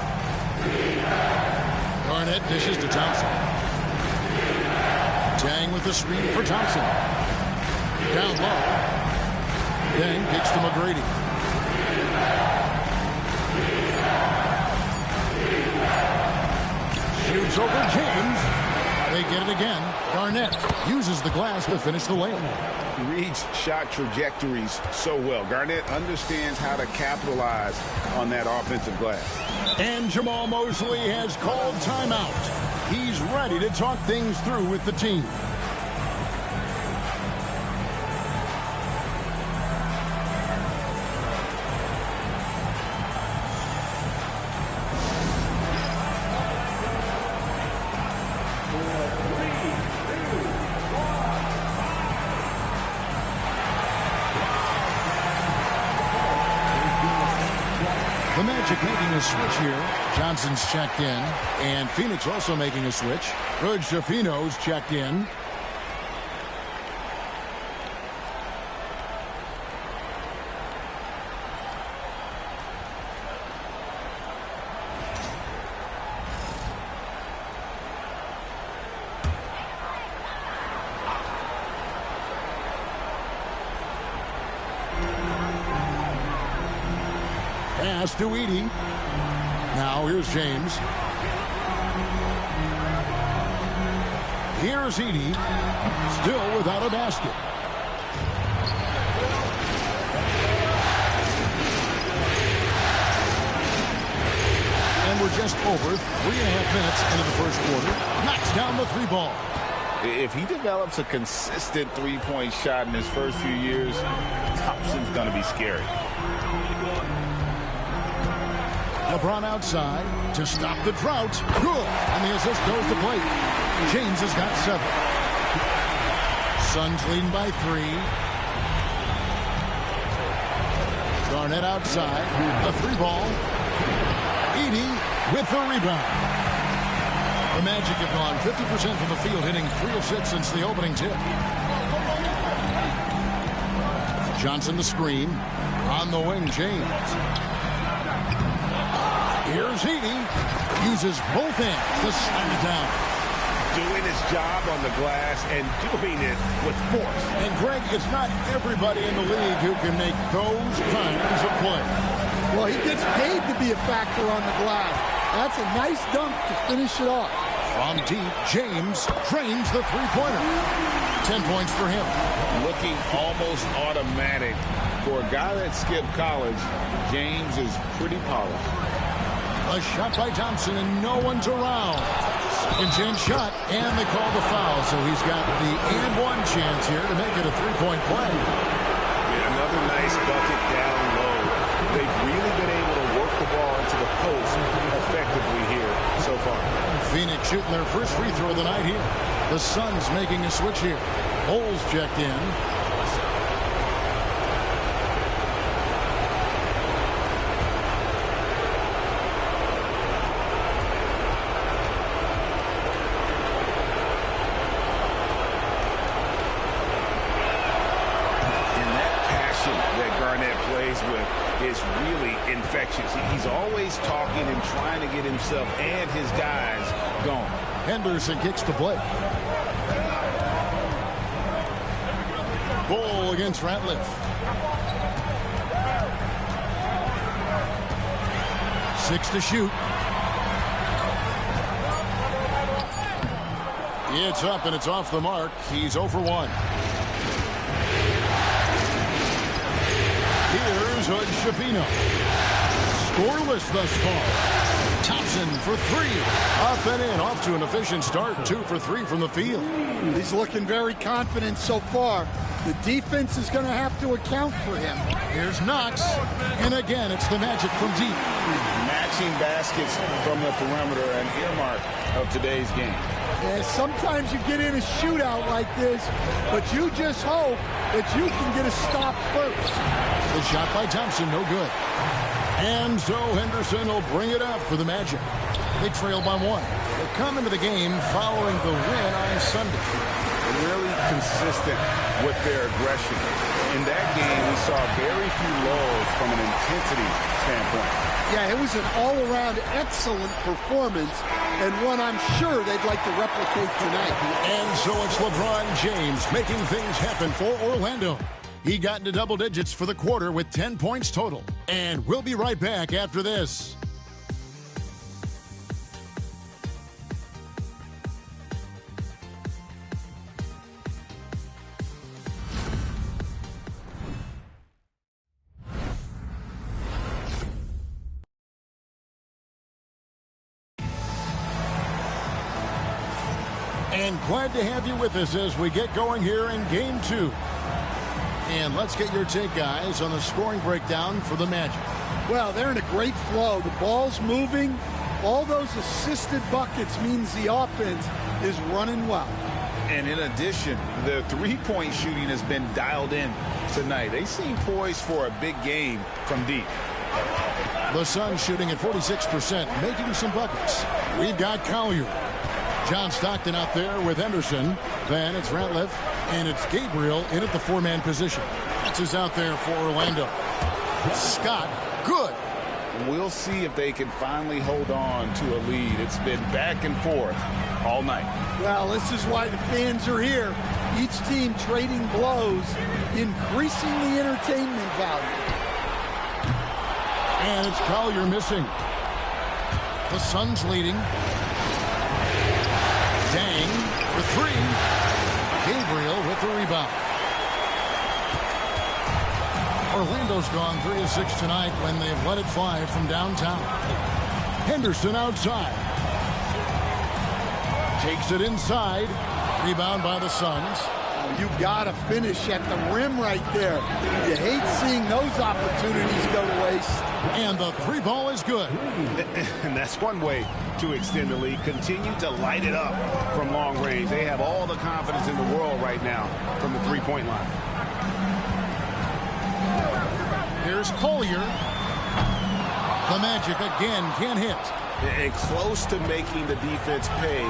Garnett dishes to Thompson. Deng with the screen for Thompson. Down low. Deng kicks to McGrady. Shoots over James. They get it again. Garnett uses the glass to finish the layup. Reads shot trajectories so well. Garnett understands how to capitalize on that offensive glass. And Jamal Mosley has called timeout. He's ready to talk things through with the team. The Magic making a switch here. Johnson's checked in. And Phoenix also making a switch. Shafino's checked in. Pass to Edey. Now here's James. Here's Edey. Still without a basket. And we're just over 3.5 minutes into the first quarter. Knocks down the 3 ball. If he develops a consistent three-point shot in his first few years, Thompson's going to be scary. LeBron outside to stop the drought. Good. And the assist goes to Blake. James has got 7. Suns leading by 3. Garnett outside. The 3 ball. Edey with the rebound. The Magic have gone 50% from the field, hitting 3 of 6 since the opening tip. Johnson the screen. On the wing, James. Here's Edey. Uses both hands to slam it down. Doing his job on the glass and doing it with force. And Greg, it's not everybody in the league who can make those kinds of plays. Well, he gets paid to be a factor on the glass. That's a nice dunk to finish it off. From deep, James drains the three-pointer. 10 points for him. Looking almost automatic. For a guy that skipped college, James is pretty polished. A shot by Thompson, and no one's around. Second chance shot, and they call the foul. So he's got the and one chance here to make it a 3-point play. Yeah, another nice bucket down low. They've really been able to work the ball into the post effectively here so far. Phoenix shooting their first free throw of the night here. The Suns making a switch here. Holes checked in. Is really infectious. He's always talking and trying to get himself and his guys going. Henderson kicks to Blake. Bull against Ratliff. 6 to shoot. It's up and it's off the mark. He's 0 for 1. Here's Shafino. Scoreless thus far. Thompson for 3. Up and in. Off to an efficient start. 2 for 3 from the field. He's looking very confident so far. The defense is going to have to account for him. Here's Knox. And again, it's the Magic from deep. Matching baskets from the perimeter, an earmark of today's game. Yeah, sometimes you get in a shootout like this, but you just hope that you can get a stop first. The shot by Thompson, no good. And so Henderson will bring it up for the Magic. They trail by 1. They come into the game following the win on Sunday. Really consistent with their aggression. In that game, we saw very few lulls from an intensity standpoint. Yeah, it was an all-around excellent performance, and one I'm sure they'd like to replicate tonight. And so it's LeBron James making things happen for Orlando. He got into double digits for the quarter with 10 points total. And we'll be right back after this. And glad to have you with us as we get going here in Game 2. And let's get your take, guys, on the scoring breakdown for the Magic. Well, they're in a great flow. The ball's moving. All those assisted buckets means the offense is running well. And in addition, the three-point shooting has been dialed in tonight. They seem poised for a big game from deep. The Suns shooting at 46%, making some buckets. We've got Collier. John Stockton out there with Henderson. Then it's Ratliff. And it's Gabriel in at the 4-man position. That's is out there for Orlando. Scott, good. We'll see if they can finally hold on to a lead. It's been back and forth all night. Well, this is why the fans are here. Each team trading blows, increasing the entertainment value. And it's Collier missing. The Suns leading. Dang for 3. Gabriel with the rebound. Orlando's gone 3 of 6 tonight when they've let it fly from downtown. Henderson outside. Takes it inside. Rebound by the Suns. You got to finish at the rim right there. You hate seeing those opportunities go to waste. And the 3 ball is good. And that's one way to extend the lead. Continue to light it up from long range. They have all the confidence in the world right now from the 3-point line. Here's Collier. The Magic again can't hit. And close to making the defense pay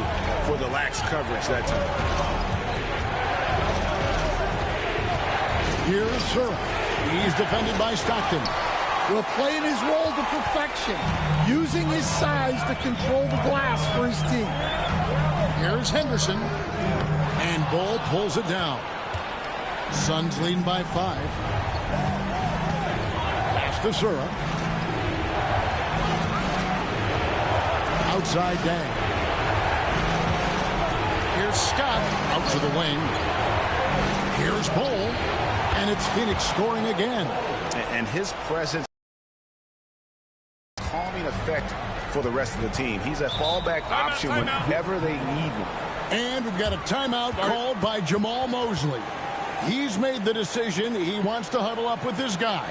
for the lax coverage that time. Here's Surra. He's defended by Stockton. Will playing his role to perfection, using his size to control the glass for his team. Here's Henderson. And Bull pulls it down. Suns leading by 5. Pass to Surra. Outside Dang. Here's Scott out to the wing. Here's Bull. And it's Phoenix scoring again. And his presence, calming effect for the rest of the team. He's a fallback option whenever they need one. And we've got a timeout called by Jamal Mosley. He's made the decision. He wants to huddle up with his guys.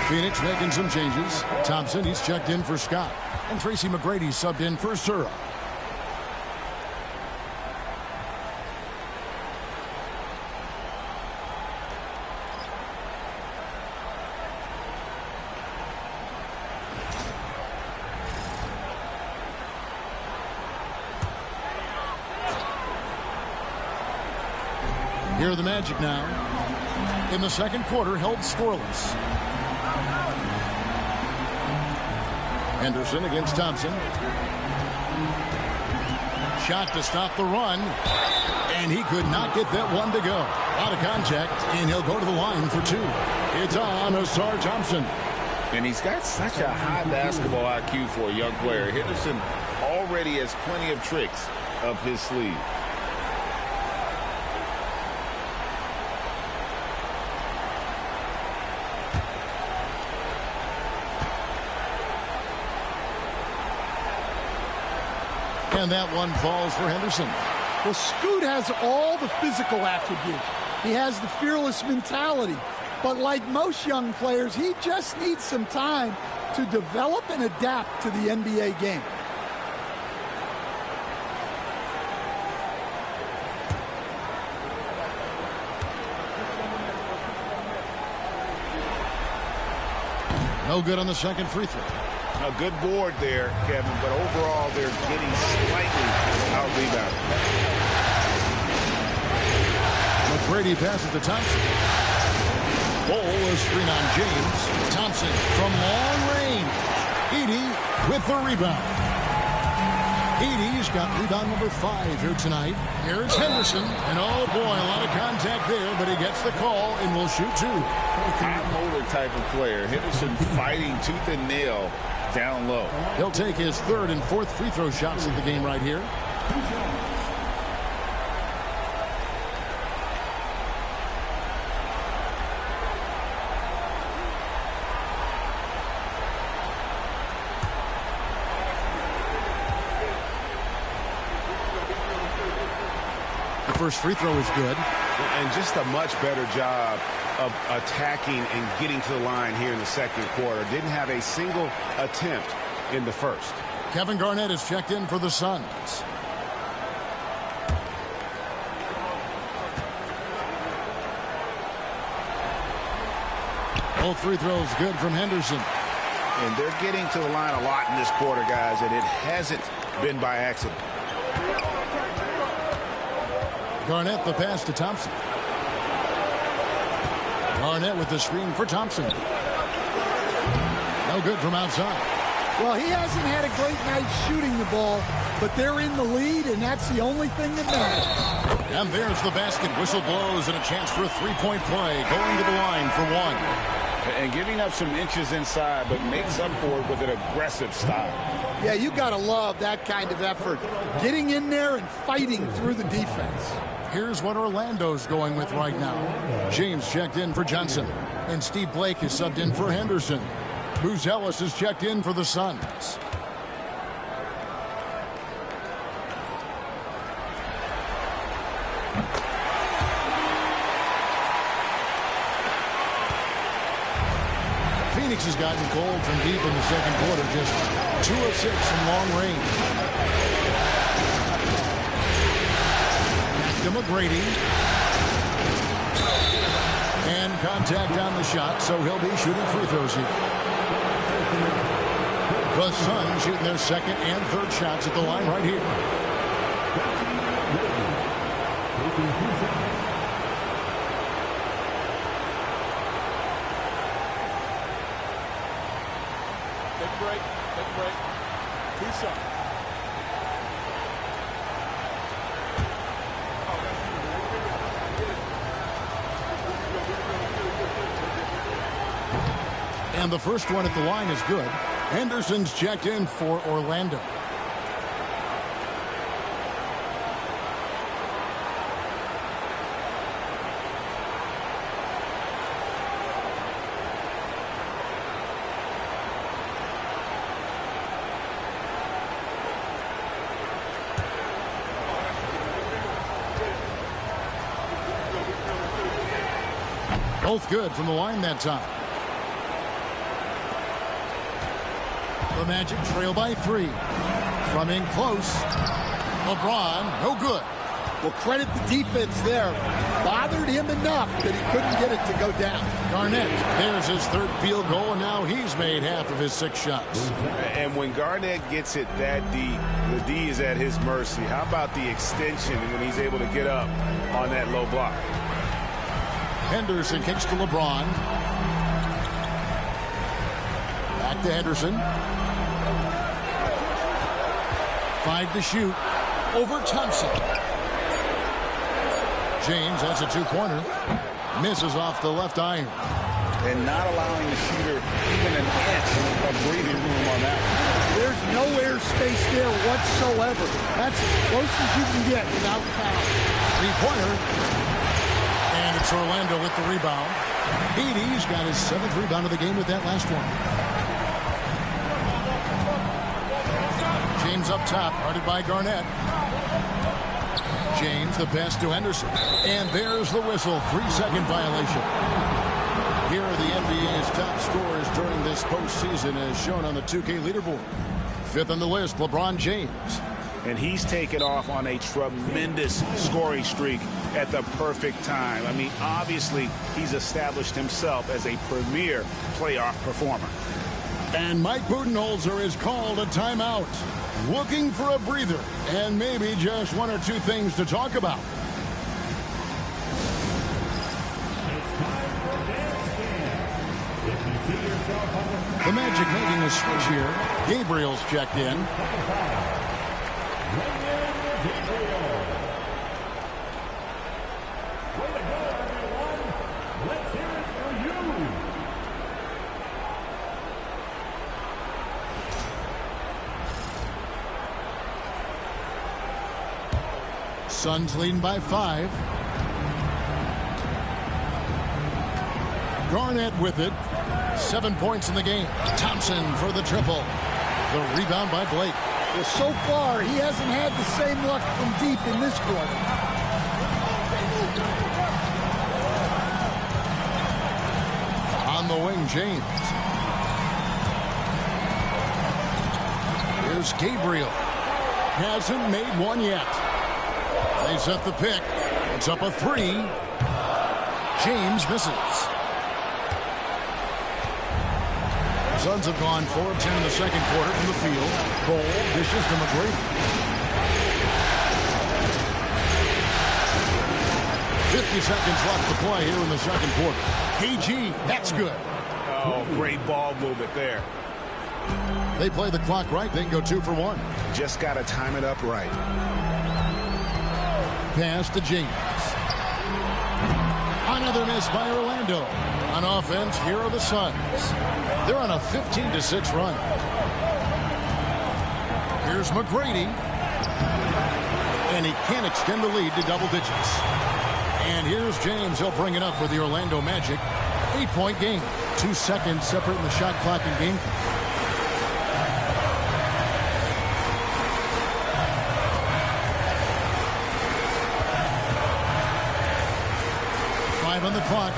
Phoenix making some changes. Thompson, he's checked in for Scott. And Tracy McGrady subbed in for Surra. Here are the Magic now. In the second quarter, held scoreless. Henderson against Thompson. Shot to stop the run. And he could not get that one to go. Out of contact, and he'll go to the line for two. It's on Asar Thompson. And he's got such a high basketball IQ for a young player. Henderson already has plenty of tricks up his sleeve. And that one falls for Henderson. Well, Scoot has all the physical attributes. He has the fearless mentality. But like most young players, he just needs some time to develop and adapt to the NBA game. No good on the second free throw. A good board there, Kevin, but overall they're getting slightly out-rebounded. McGrady passes to Thompson. Ball a screen on James. Thompson from long range. Edey with the rebound. Edey's got rebound number 5 here tonight. Here's Henderson. And oh boy, a lot of contact there, but he gets the call and will shoot 2. High motor type of player. Henderson fighting tooth and nail down low. He'll take his 3rd and 4th free throw shots of the game right here. The first free throw is good. And just a much better job of attacking and getting to the line here in the second quarter. Didn't have a single attempt in the first. Kevin Garnett is checked in for the Suns. Both free throws good from Henderson. And they're getting to the line a lot in this quarter, guys, and it hasn't been by accident. Garnett the pass to Thompson. Garnett with the screen for Thompson. No good from outside. Well, he hasn't had a great night shooting the ball, but they're in the lead, and that's the only thing that matters. And there's the basket. Whistle blows and a chance for a three-point play. Going to the line for 1. And giving up some inches inside, but makes up for it with an aggressive style. Yeah, you got to love that kind of effort. Getting in there and fighting through the defense. Here's what Orlando's going with right now. James checked in for Johnson. And Steve Blake is subbed in for Henderson. Bruce Ellis is checked in for the Suns. Phoenix has gotten cold from deep in the second quarter. Just 2 of 6 from long range. To McGrady. And contact on the shot, so he'll be shooting free throws here. The Suns shooting their second and third shots at the line right here. Take a break. Take a break. 2 shots. And the first one at the line is good. Henderson's checked in for Orlando. Both good from the line that time. The Magic trail by 3. From in close. LeBron, no good. Well, credit the defense there. Bothered him enough that he couldn't get it to go down. Garnett, there's his 3rd field goal, and now he's made half of his 6 shots. And when Garnett gets it that deep, the D is at his mercy. How about the extension when he's able to get up on that low block? Henderson kicks to LeBron. Back to Henderson. 5 to shoot. Over Thompson. James has a two-pointer. Misses off the left iron. And not allowing the shooter even an inch of breathing room on that one. There's no air space there whatsoever. That's as close as you can get without foul. Three-pointer. And it's Orlando with the rebound. Beatty's got his 7th rebound of the game with that last one. James up top, guarded by Garnett. James, the pass to Henderson. And there's the whistle. 3-second violation. Here are the NBA's top scorers during this postseason as shown on the 2K leaderboard. 5th on the list, LeBron James. And he's taken off on a tremendous scoring streak at the perfect time. I mean, obviously, he's established himself as a premier playoff performer. And Mike Budenholzer has called a timeout. Looking for a breather and maybe just one or two things to talk about. The Magic making a switch here. Gabriel's checked in. Suns leading by 5. Garnett with it. 7 points in the game. Thompson for the triple. The rebound by Blake. Well, so far, he hasn't had the same luck from deep in this quarter. On the wing, James. Here's Gabriel. Hasn't made one yet. They set the pick. It's up a 3. James misses. Suns have gone 4 of 10 in the second quarter from the field. Ball dishes to McGrady. 50 seconds left to play here in the second quarter. KG, that's good. Oh, great ball movement there. They play the clock right, they can go 2 for 1. Just got to time it up right. Pass to James. Another miss by Orlando. On offense, here are the Suns. They're on a 15-6 run. Here's McGrady. And he can't extend the lead to double digits. And here's James. He'll bring it up for the Orlando Magic. 8-point game. 2 seconds separating the shot clock and game clock. On the clock.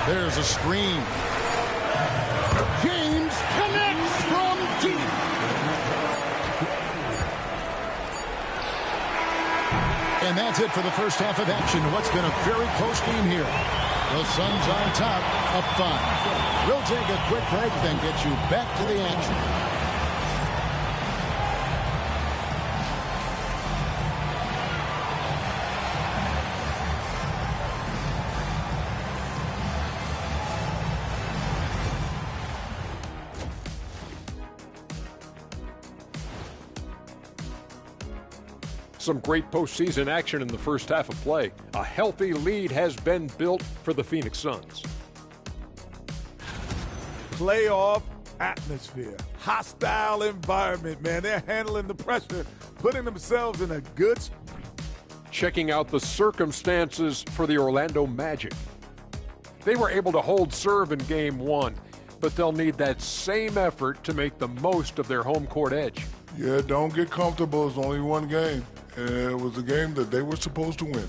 There's a screen. James connects from deep. And that's it for the first half of action. What's been a very close game here. The Suns on top, up 5. We'll take a quick break, then get you back to the action. Some great postseason action in the first half of play. A healthy lead has been built for the Phoenix Suns. Playoff atmosphere, hostile environment, man. They're handling the pressure, putting themselves in a good spot. Checking out the circumstances for the Orlando Magic. They were able to hold serve in Game 1, but they'll need that same effort to make the most of their home court edge. Yeah, don't get comfortable. It's only one game. And it was a game that they were supposed to win.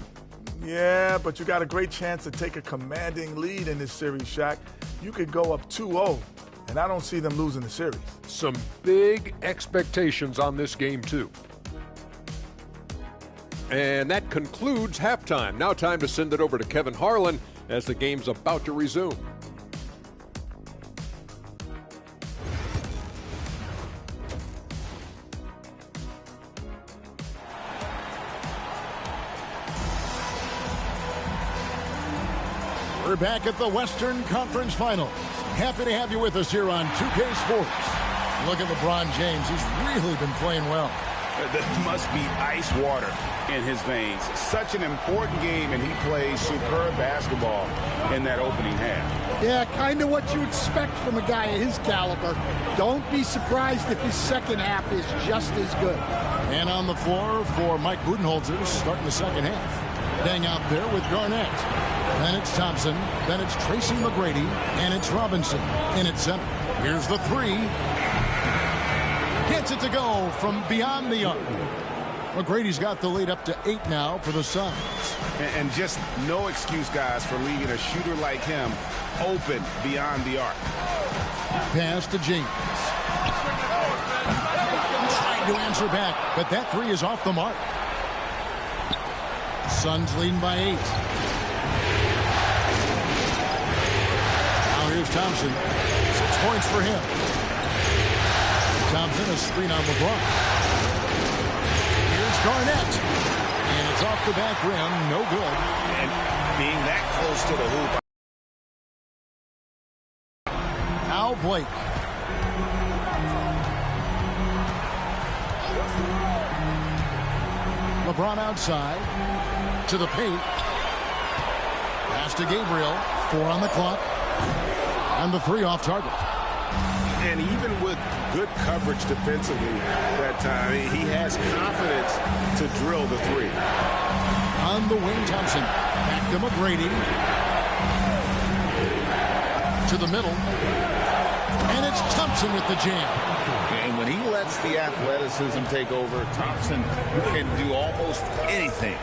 Yeah, but you got a great chance to take a commanding lead in this series, Shaq. You could go up 2-0, and I don't see them losing the series. Some big expectations on this game, too. And that concludes halftime. Now time to send it over to Kevin Harlan as the game's about to resume. We're back at the Western Conference Finals. Happy to have you with us here on 2K Sports. Look at LeBron James. He's really been playing well. There must be ice water in his veins. Such an important game, and he plays superb basketball in that opening half. Yeah, kind of what you expect from a guy of his caliber. Don't be surprised if his second half is just as good. And on the floor for Mike Budenholzer starting the second half. Dang out there with Garnett. Then it's Thompson. Then it's Tracy McGrady. And it's Robinson in at center. Here's the three. Gets it to go from beyond the arc. McGrady's got the lead up to 8 now for the Suns. And just no excuse, guys, for leaving a shooter like him open beyond the arc. Pass to James. Trying to answer back, but that three is off the mark. Suns leading by 8. Now here's Thompson. 6 points for him. Thompson, a screen on LeBron. Here's Garnett. And it's off the back rim. No good. And being that close to the hoop. Al Blake. LeBron outside. To the paint. Pass to Gabriel. 4 on the clock. And the 3 off target. And even with good coverage defensively that time, he has confidence to drill the 3. On the wing, Thompson. Back to McGrady. To the middle. And it's Thompson with the jam. And when he lets the athleticism take over, Thompson can do almost anything.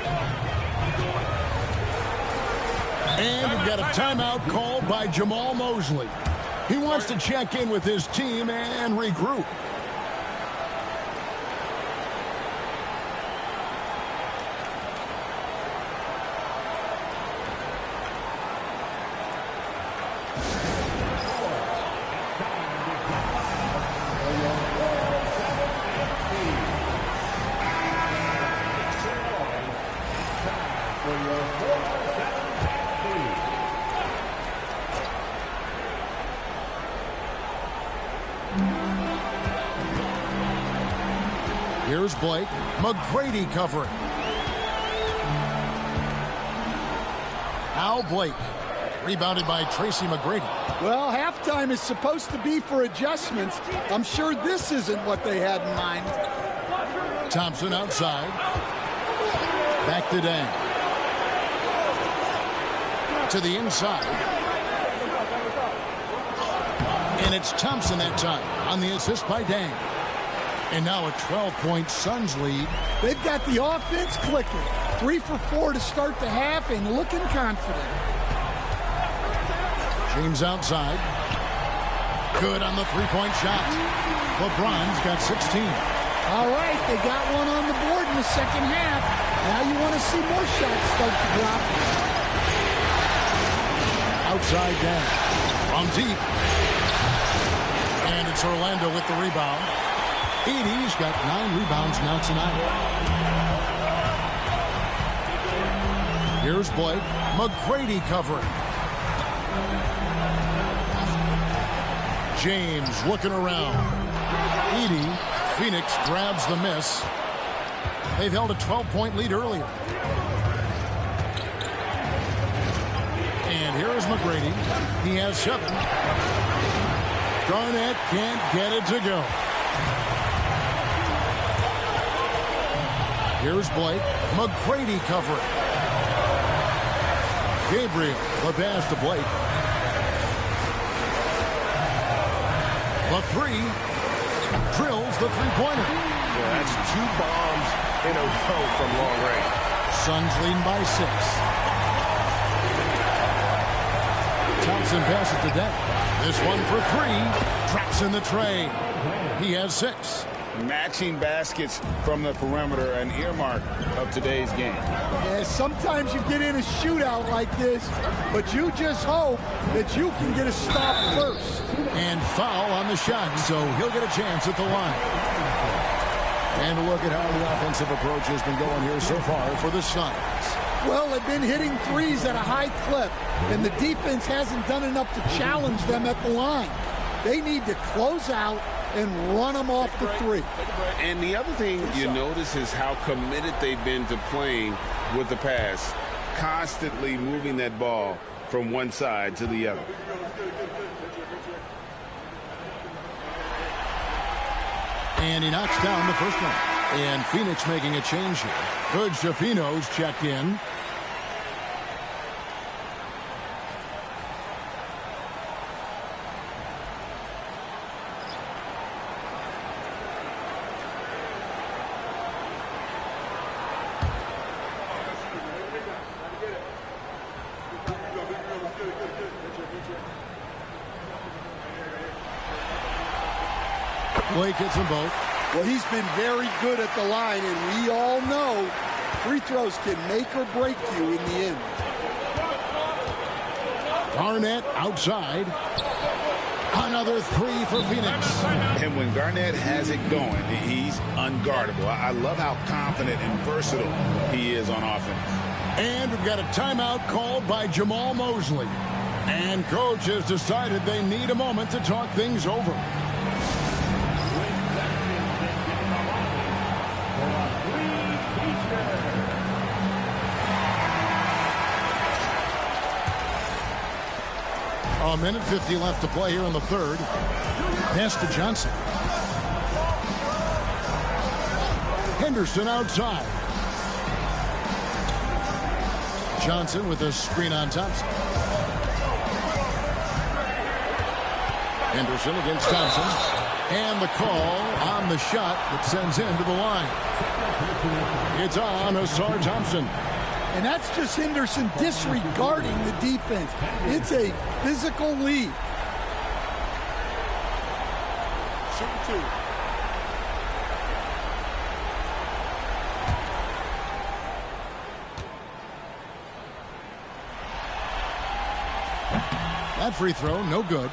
And we've got a timeout called by Jamal Mosley. He wants to check in with his team and regroup. Here's Blake. McGrady covering. Al Blake. Rebounded by Tracy McGrady. Well, halftime is supposed to be for adjustments. I'm sure this isn't what they had in mind. Thompson outside. Back to Dang. To the inside. And it's Thompson that time on the assist by Dang. And now a 12-point Suns lead. They've got the offense clicking. 3 for 4 to start the half and looking confident. James outside. Good on the 3-point shot. LeBron's got 16. All right, they got one on the board in the second half. Now you want to see more shots start to drop. Outside down. From deep. And it's Orlando with the rebound. Edie's got 9 rebounds now tonight. Here's Blake. McGrady covering. James looking around. Edie. Phoenix grabs the miss. They've held a 12-point lead earlier. And here is McGrady. He has 7. Garnett can't get it to go. Here's Blake. McGrady covering. Gabriel. The pass to Blake. The 3. Drills the 3-pointer. Yeah, that's 2 bombs in a row from long range. Suns leading by 6. Thompson passes to Dent. This one for 3. Drops in the tray. He has 6. Matching baskets from the perimeter, an earmark of today's game. Yeah, sometimes you get in a shootout like this, but you just hope that you can get a stop first. And foul on the shot, so he'll get a chance at the line. And look at how the offensive approach has been going here so far for the Suns. Well, they've been hitting threes at a high clip, and the defense hasn't done enough to challenge them at the line. They need to close out and run them off the three. And the other thing you notice is how committed they've been to playing with the pass, constantly moving that ball from one side to the other. And he knocks down the first one. And Phoenix making a change here. Good Shafino's checked in. Blake hits them both. Well, he's been very good at the line, and we all know free throws can make or break you in the end. Garnett outside. Another three for Phoenix. And when Garnett has it going, he's unguardable. I love how confident and versatile he is on offense. And we've got a timeout called by Jamal Mosley. And coach has decided they need a moment to talk things over. A minute 50 left to play here in the third. Pass to Johnson. Henderson outside. Johnson with a screen on Thompson. Henderson against Thompson. And the call on the shot that sends him to the line. It's on Asar Thompson. And that's just Henderson disregarding the defense. It's a physical lead. Shooting two. That free throw, no good.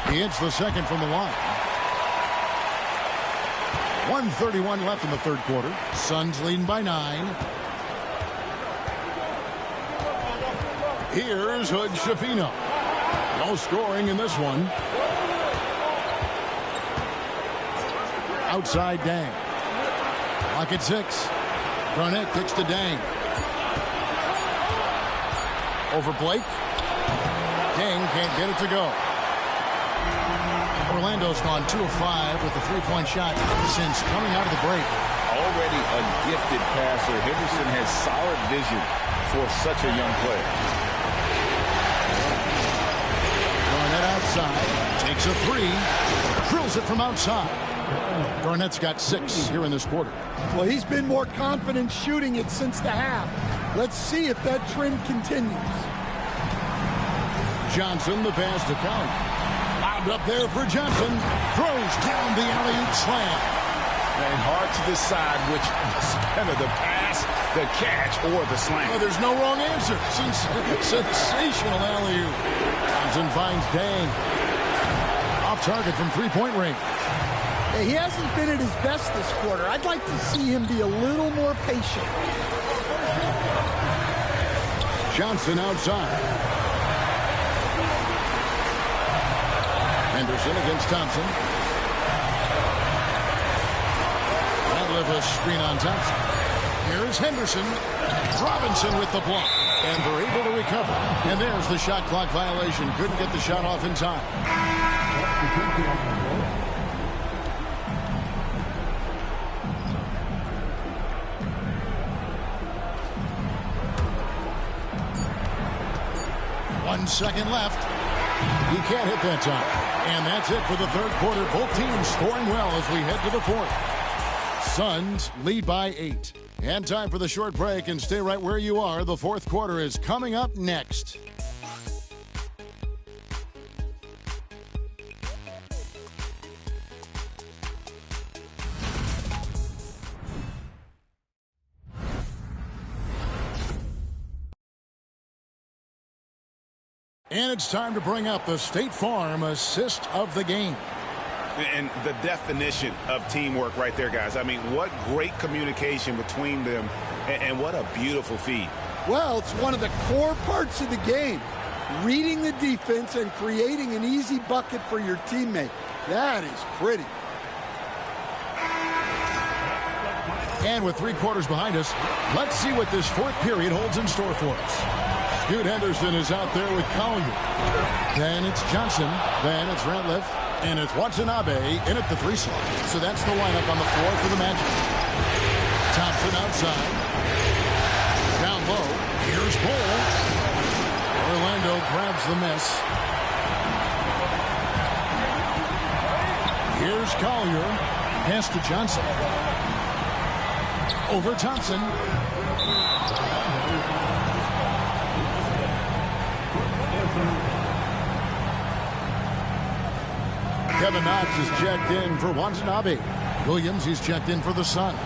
He hits the second from the line. 1:31 left in the third quarter. Suns leading by 9. Here's Hood Shafino. No scoring in this one. Outside Dang. Clock at 6. Garnett kicks to Dang. Over Blake. Dang can't get it to go. Orlando's gone 2 of 5 with the three-point shot since coming out of the break. Already a gifted passer, Henderson has solid vision for such a young player. Garnett outside, takes a three, drills it from outside. Garnett's got 6 here in this quarter. Well, he's been more confident shooting it since the half. Let's see if that trend continues. Johnson, the pass to Collins. Up there for Johnson. Throws down the alley-oop slam. And hard to decide which was better, the pass, the catch, or the slam. Oh, there's no wrong answer. Sensational alley-oop. Johnson finds Dang. Off target from three-point range. He hasn't been at his best this quarter. I'd like to see him be a little more patient. Johnson outside. Henderson against Thompson. That screen on Thompson. Here's Henderson. Robinson with the block. And they're able to recover. And there's the shot clock violation. Couldn't get the shot off in time. One second left. He can't hit that time. And that's it for the third quarter. Both teams scoring well as we head to the fourth. Suns lead by 8. And time for the short break, and stay right where you are. The fourth quarter is coming up next. And it's time to bring up the State Farm assist of the game. And the definition of teamwork right there, guys. I mean, what great communication between them, and what a beautiful feed. Well, it's one of the core parts of the game. Reading the defense and creating an easy bucket for your teammate. That is pretty. And with 3 quarters behind us, let's see what this 4th period holds in store for us. Scoot Henderson is out there with Collier. Then it's Johnson. Then it's Ratliff. And it's Watanabe in at the 3 slot. So that's the lineup on the floor for the Magic. Thompson outside. Down low. Here's Bull. Orlando grabs the miss. Here's Collier. Pass to Johnson. Over Thompson. Kevin Knox is checked in for Watanabe. Williams, he's checked in for the Suns.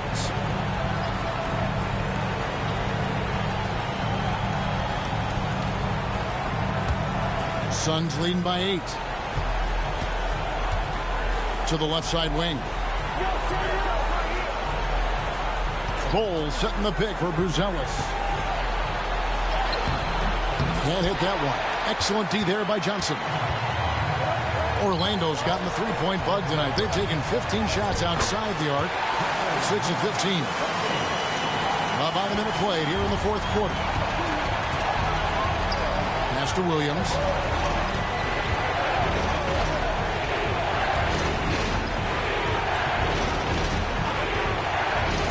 Suns leading by 8. To the left side wing. Bowles setting the pick for Buzelis. Can't hit that one. Excellent D there by Johnson. Orlando's gotten the 3-point bug tonight. They've taken 15 shots outside the arc. 6 of 15. About a minute played here in the 4th quarter. Pass to Williams.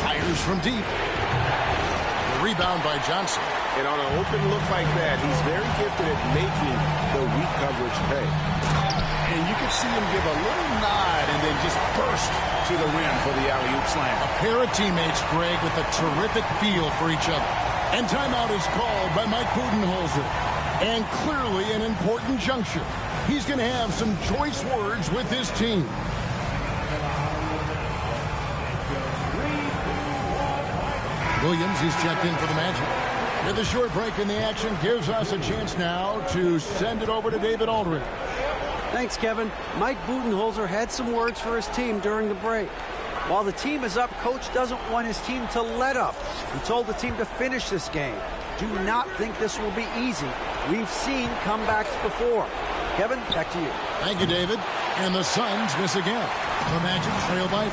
Fires from deep. The rebound by Johnson. And on an open look like that, he's very gifted at making the weak coverage pay. And you can see him give a little nod and then just burst to the rim for the alley-oop slam. A pair of teammates, Greg, with a terrific feel for each other. And timeout is called by Mike Budenholzer. And clearly an important juncture. He's going to have some choice words with his team. Williams, he's checked in for the Magic. With a short break in the action, gives us a chance now to send it over to David Aldridge. Thanks, Kevin. Mike Budenholzer had some words for his team during the break. While the team is up, Coach doesn't want his team to let up. He told the team to finish this game. Do not think this will be easy. We've seen comebacks before. Kevin, back to you. Thank you, David. And the Suns miss again. The Magic trail by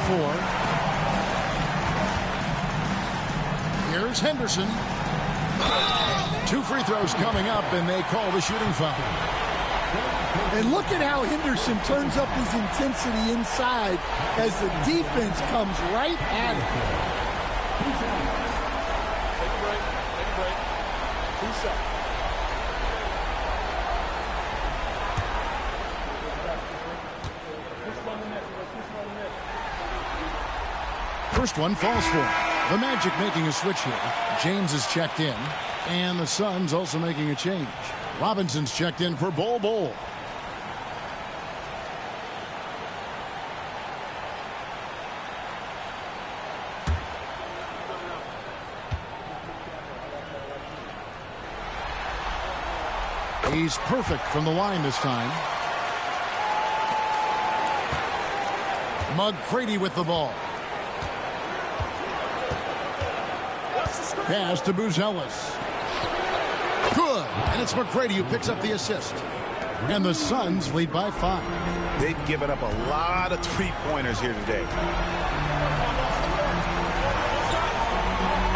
4. Here's Henderson. 2 free throws coming up, and they call the shooting foul. And look at how Henderson turns up his intensity inside as the defense comes right at him. Take a break. 2 seconds. First one falls for him. The Magic making a switch here. James is checked in. And the Suns also making a change. Robinson's checked in for Bol. He's perfect from the line this time. McCready with the ball. Pass to Buzelis. Good. And it's McCready who picks up the assist. And the Suns lead by 5. They've given up a lot of 3-pointers here today.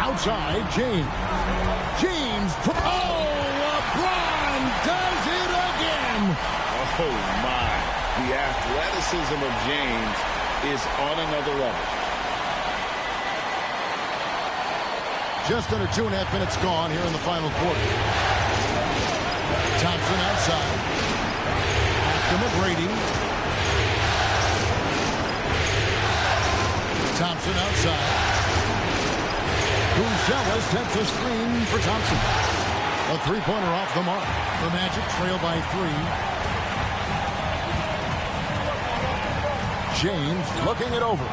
Outside, James. Oh, LeBron does it again. Oh, my. The athleticism of James is on another level. Just under 2.5 minutes gone here in the final quarter. Thompson outside. To McGrady. Thompson outside. Buzelis sets a screen for Thompson. A 3-pointer off the mark. The Magic trail by 3. James looking it over.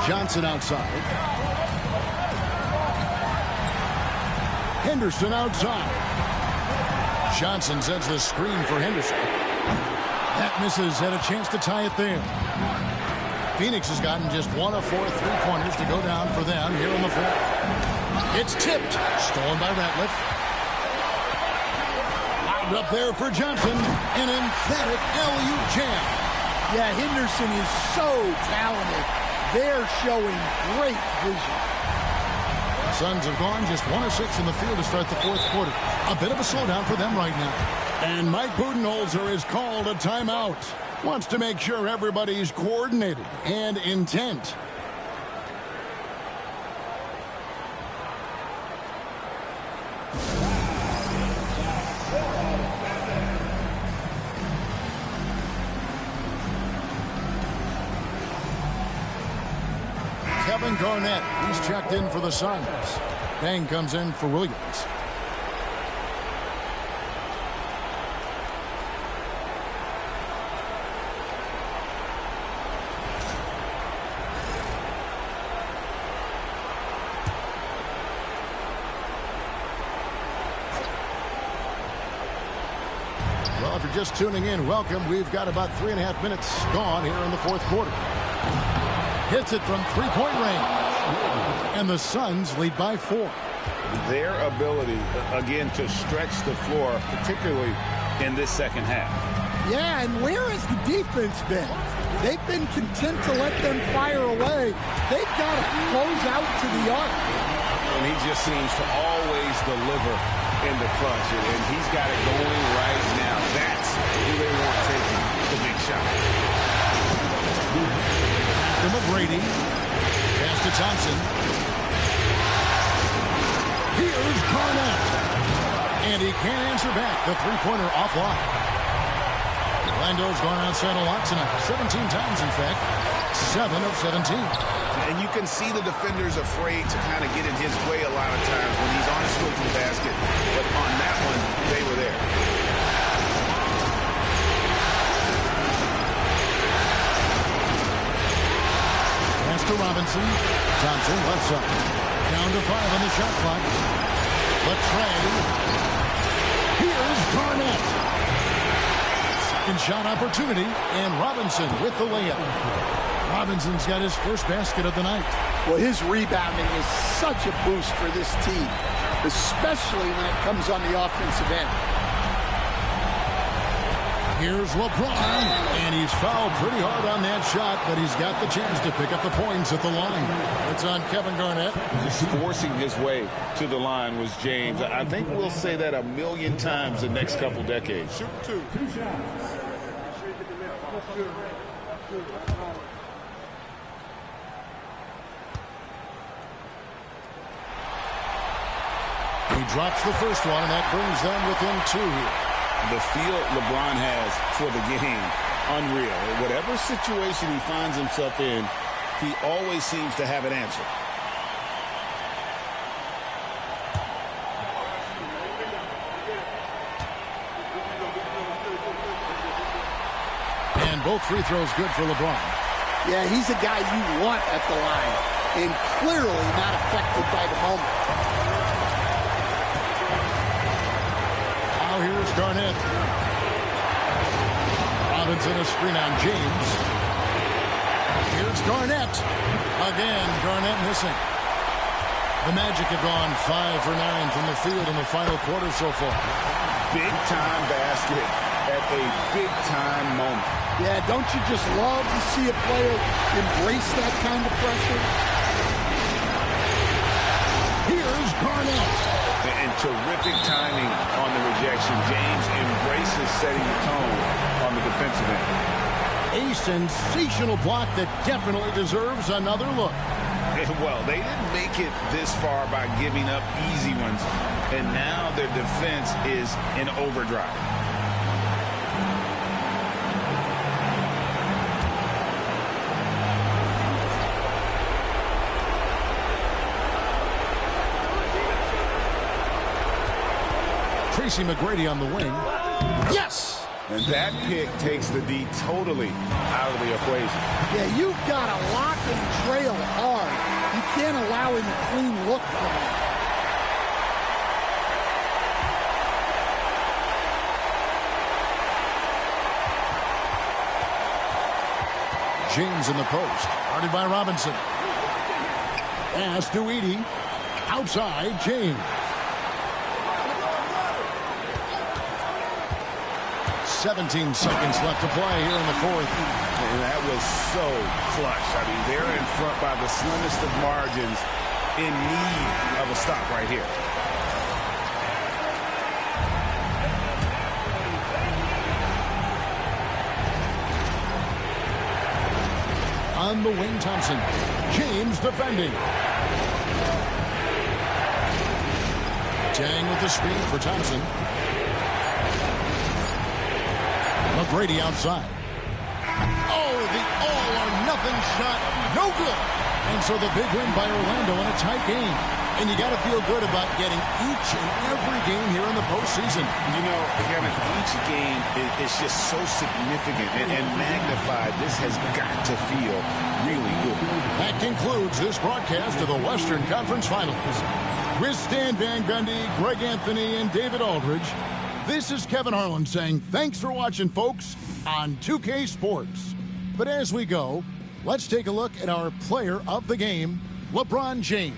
Johnson outside. Henderson outside. Johnson sets the screen for Henderson. That misses. Had a chance to tie it there. Phoenix has gotten just 1 of 4 3-pointers to go down for them here in the fourth. It's tipped. Stolen by Ratliff. Lobbed up there for Johnson. An emphatic alley-oop jam. Yeah, Henderson is so talented. They're showing great vision. The Suns have gone just 1 of 6 in the field to start the fourth quarter. A bit of a slowdown for them right now. And Mike Budenholzer is called a timeout. Wants to make sure everybody's coordinated and intent. Kevin Garnett, he's checked in for the Suns. Bang comes in for Williams. Well, if you're just tuning in, welcome. We've got about 3.5 minutes gone here in the fourth quarter. Hits it from three-point range. And the Suns lead by 4. Their ability, again, to stretch the floor, particularly in this second half. Yeah, and where has the defense been? They've been content to let them fire away. They've got to close out to the arc. And he just seems to always deliver in the clutch. And he's got it going right now. That's who they want taking the big shot. To McGrady. Pass to Thompson. Here's Garnett. And he can't answer back. The three-pointer offline. Orlando's gone outside a lot tonight. 17 times, in fact. 7 of 17. And you can see the defenders afraid to kind of get in his way a lot of times when he's on his way to the basket. But on that one, they were there. Pass to Robinson. Thompson left side. Down to 5 on the shot clock. Latrey. Here's Garnett. Second shot opportunity. And Robinson with the layup. Robinson's got his first basket of the night. Well, his rebounding is such a boost for this team, especially when it comes on the offensive end. Here's LeBron, and he's fouled pretty hard on that shot, but he's got the chance to pick up the points at the line. It's on Kevin Garnett. Just forcing his way to the line was James. I think we'll say that a million times the next couple decades. Shoot 2. He drops the first one, and that brings them within 2 here. The feel LeBron has for the game, unreal. Whatever situation he finds himself in, he always seems to have an answer. And both free throws good for LeBron. Yeah, he's a guy you want at the line, and clearly not affected by the moment. Now here's Garnett. Robinson a screen on James. Here's Garnett. Again, Garnett missing. The Magic have gone 5 for 9 from the field in the final quarter so far. Big-time basket at a big-time moment. Yeah, don't you just love to see a player embrace that kind of pressure? Here's Garnett. And terrific timing on the rejection. James embraces setting the tone on the defensive end. A sensational block that definitely deserves another look. Well, they didn't make it this far by giving up easy ones, and now their defense is in overdrive. Tracy McGrady on the wing. Yes! And that pick takes the D totally out of the equation. Yeah, you've got to lock and trail hard. You can't allow him a clean look from that. James in the post. Guarded by Robinson. Pass to Edey. Outside, James. 17 seconds left to play here in the fourth. And that was so clutch. I mean, they're in front by the slimmest of margins, in need of a stop right here. On the wing, Thompson. James defending. Tang with the screen for Thompson. McGrady outside. Oh, the all-or-nothing shot. No good. And so the big win by Orlando in a tight game. And you got to feel good about getting each and every game here in the postseason. You know, Kevin, each game is just so significant and magnified. This has got to feel really good. That concludes this broadcast of the Western Conference Finals. With Stan Van Gundy, Greg Anthony, and David Aldridge, this is Kevin Harlan saying thanks for watching, folks, on 2K Sports. But as we go, let's take a look at our player of the game, LeBron James.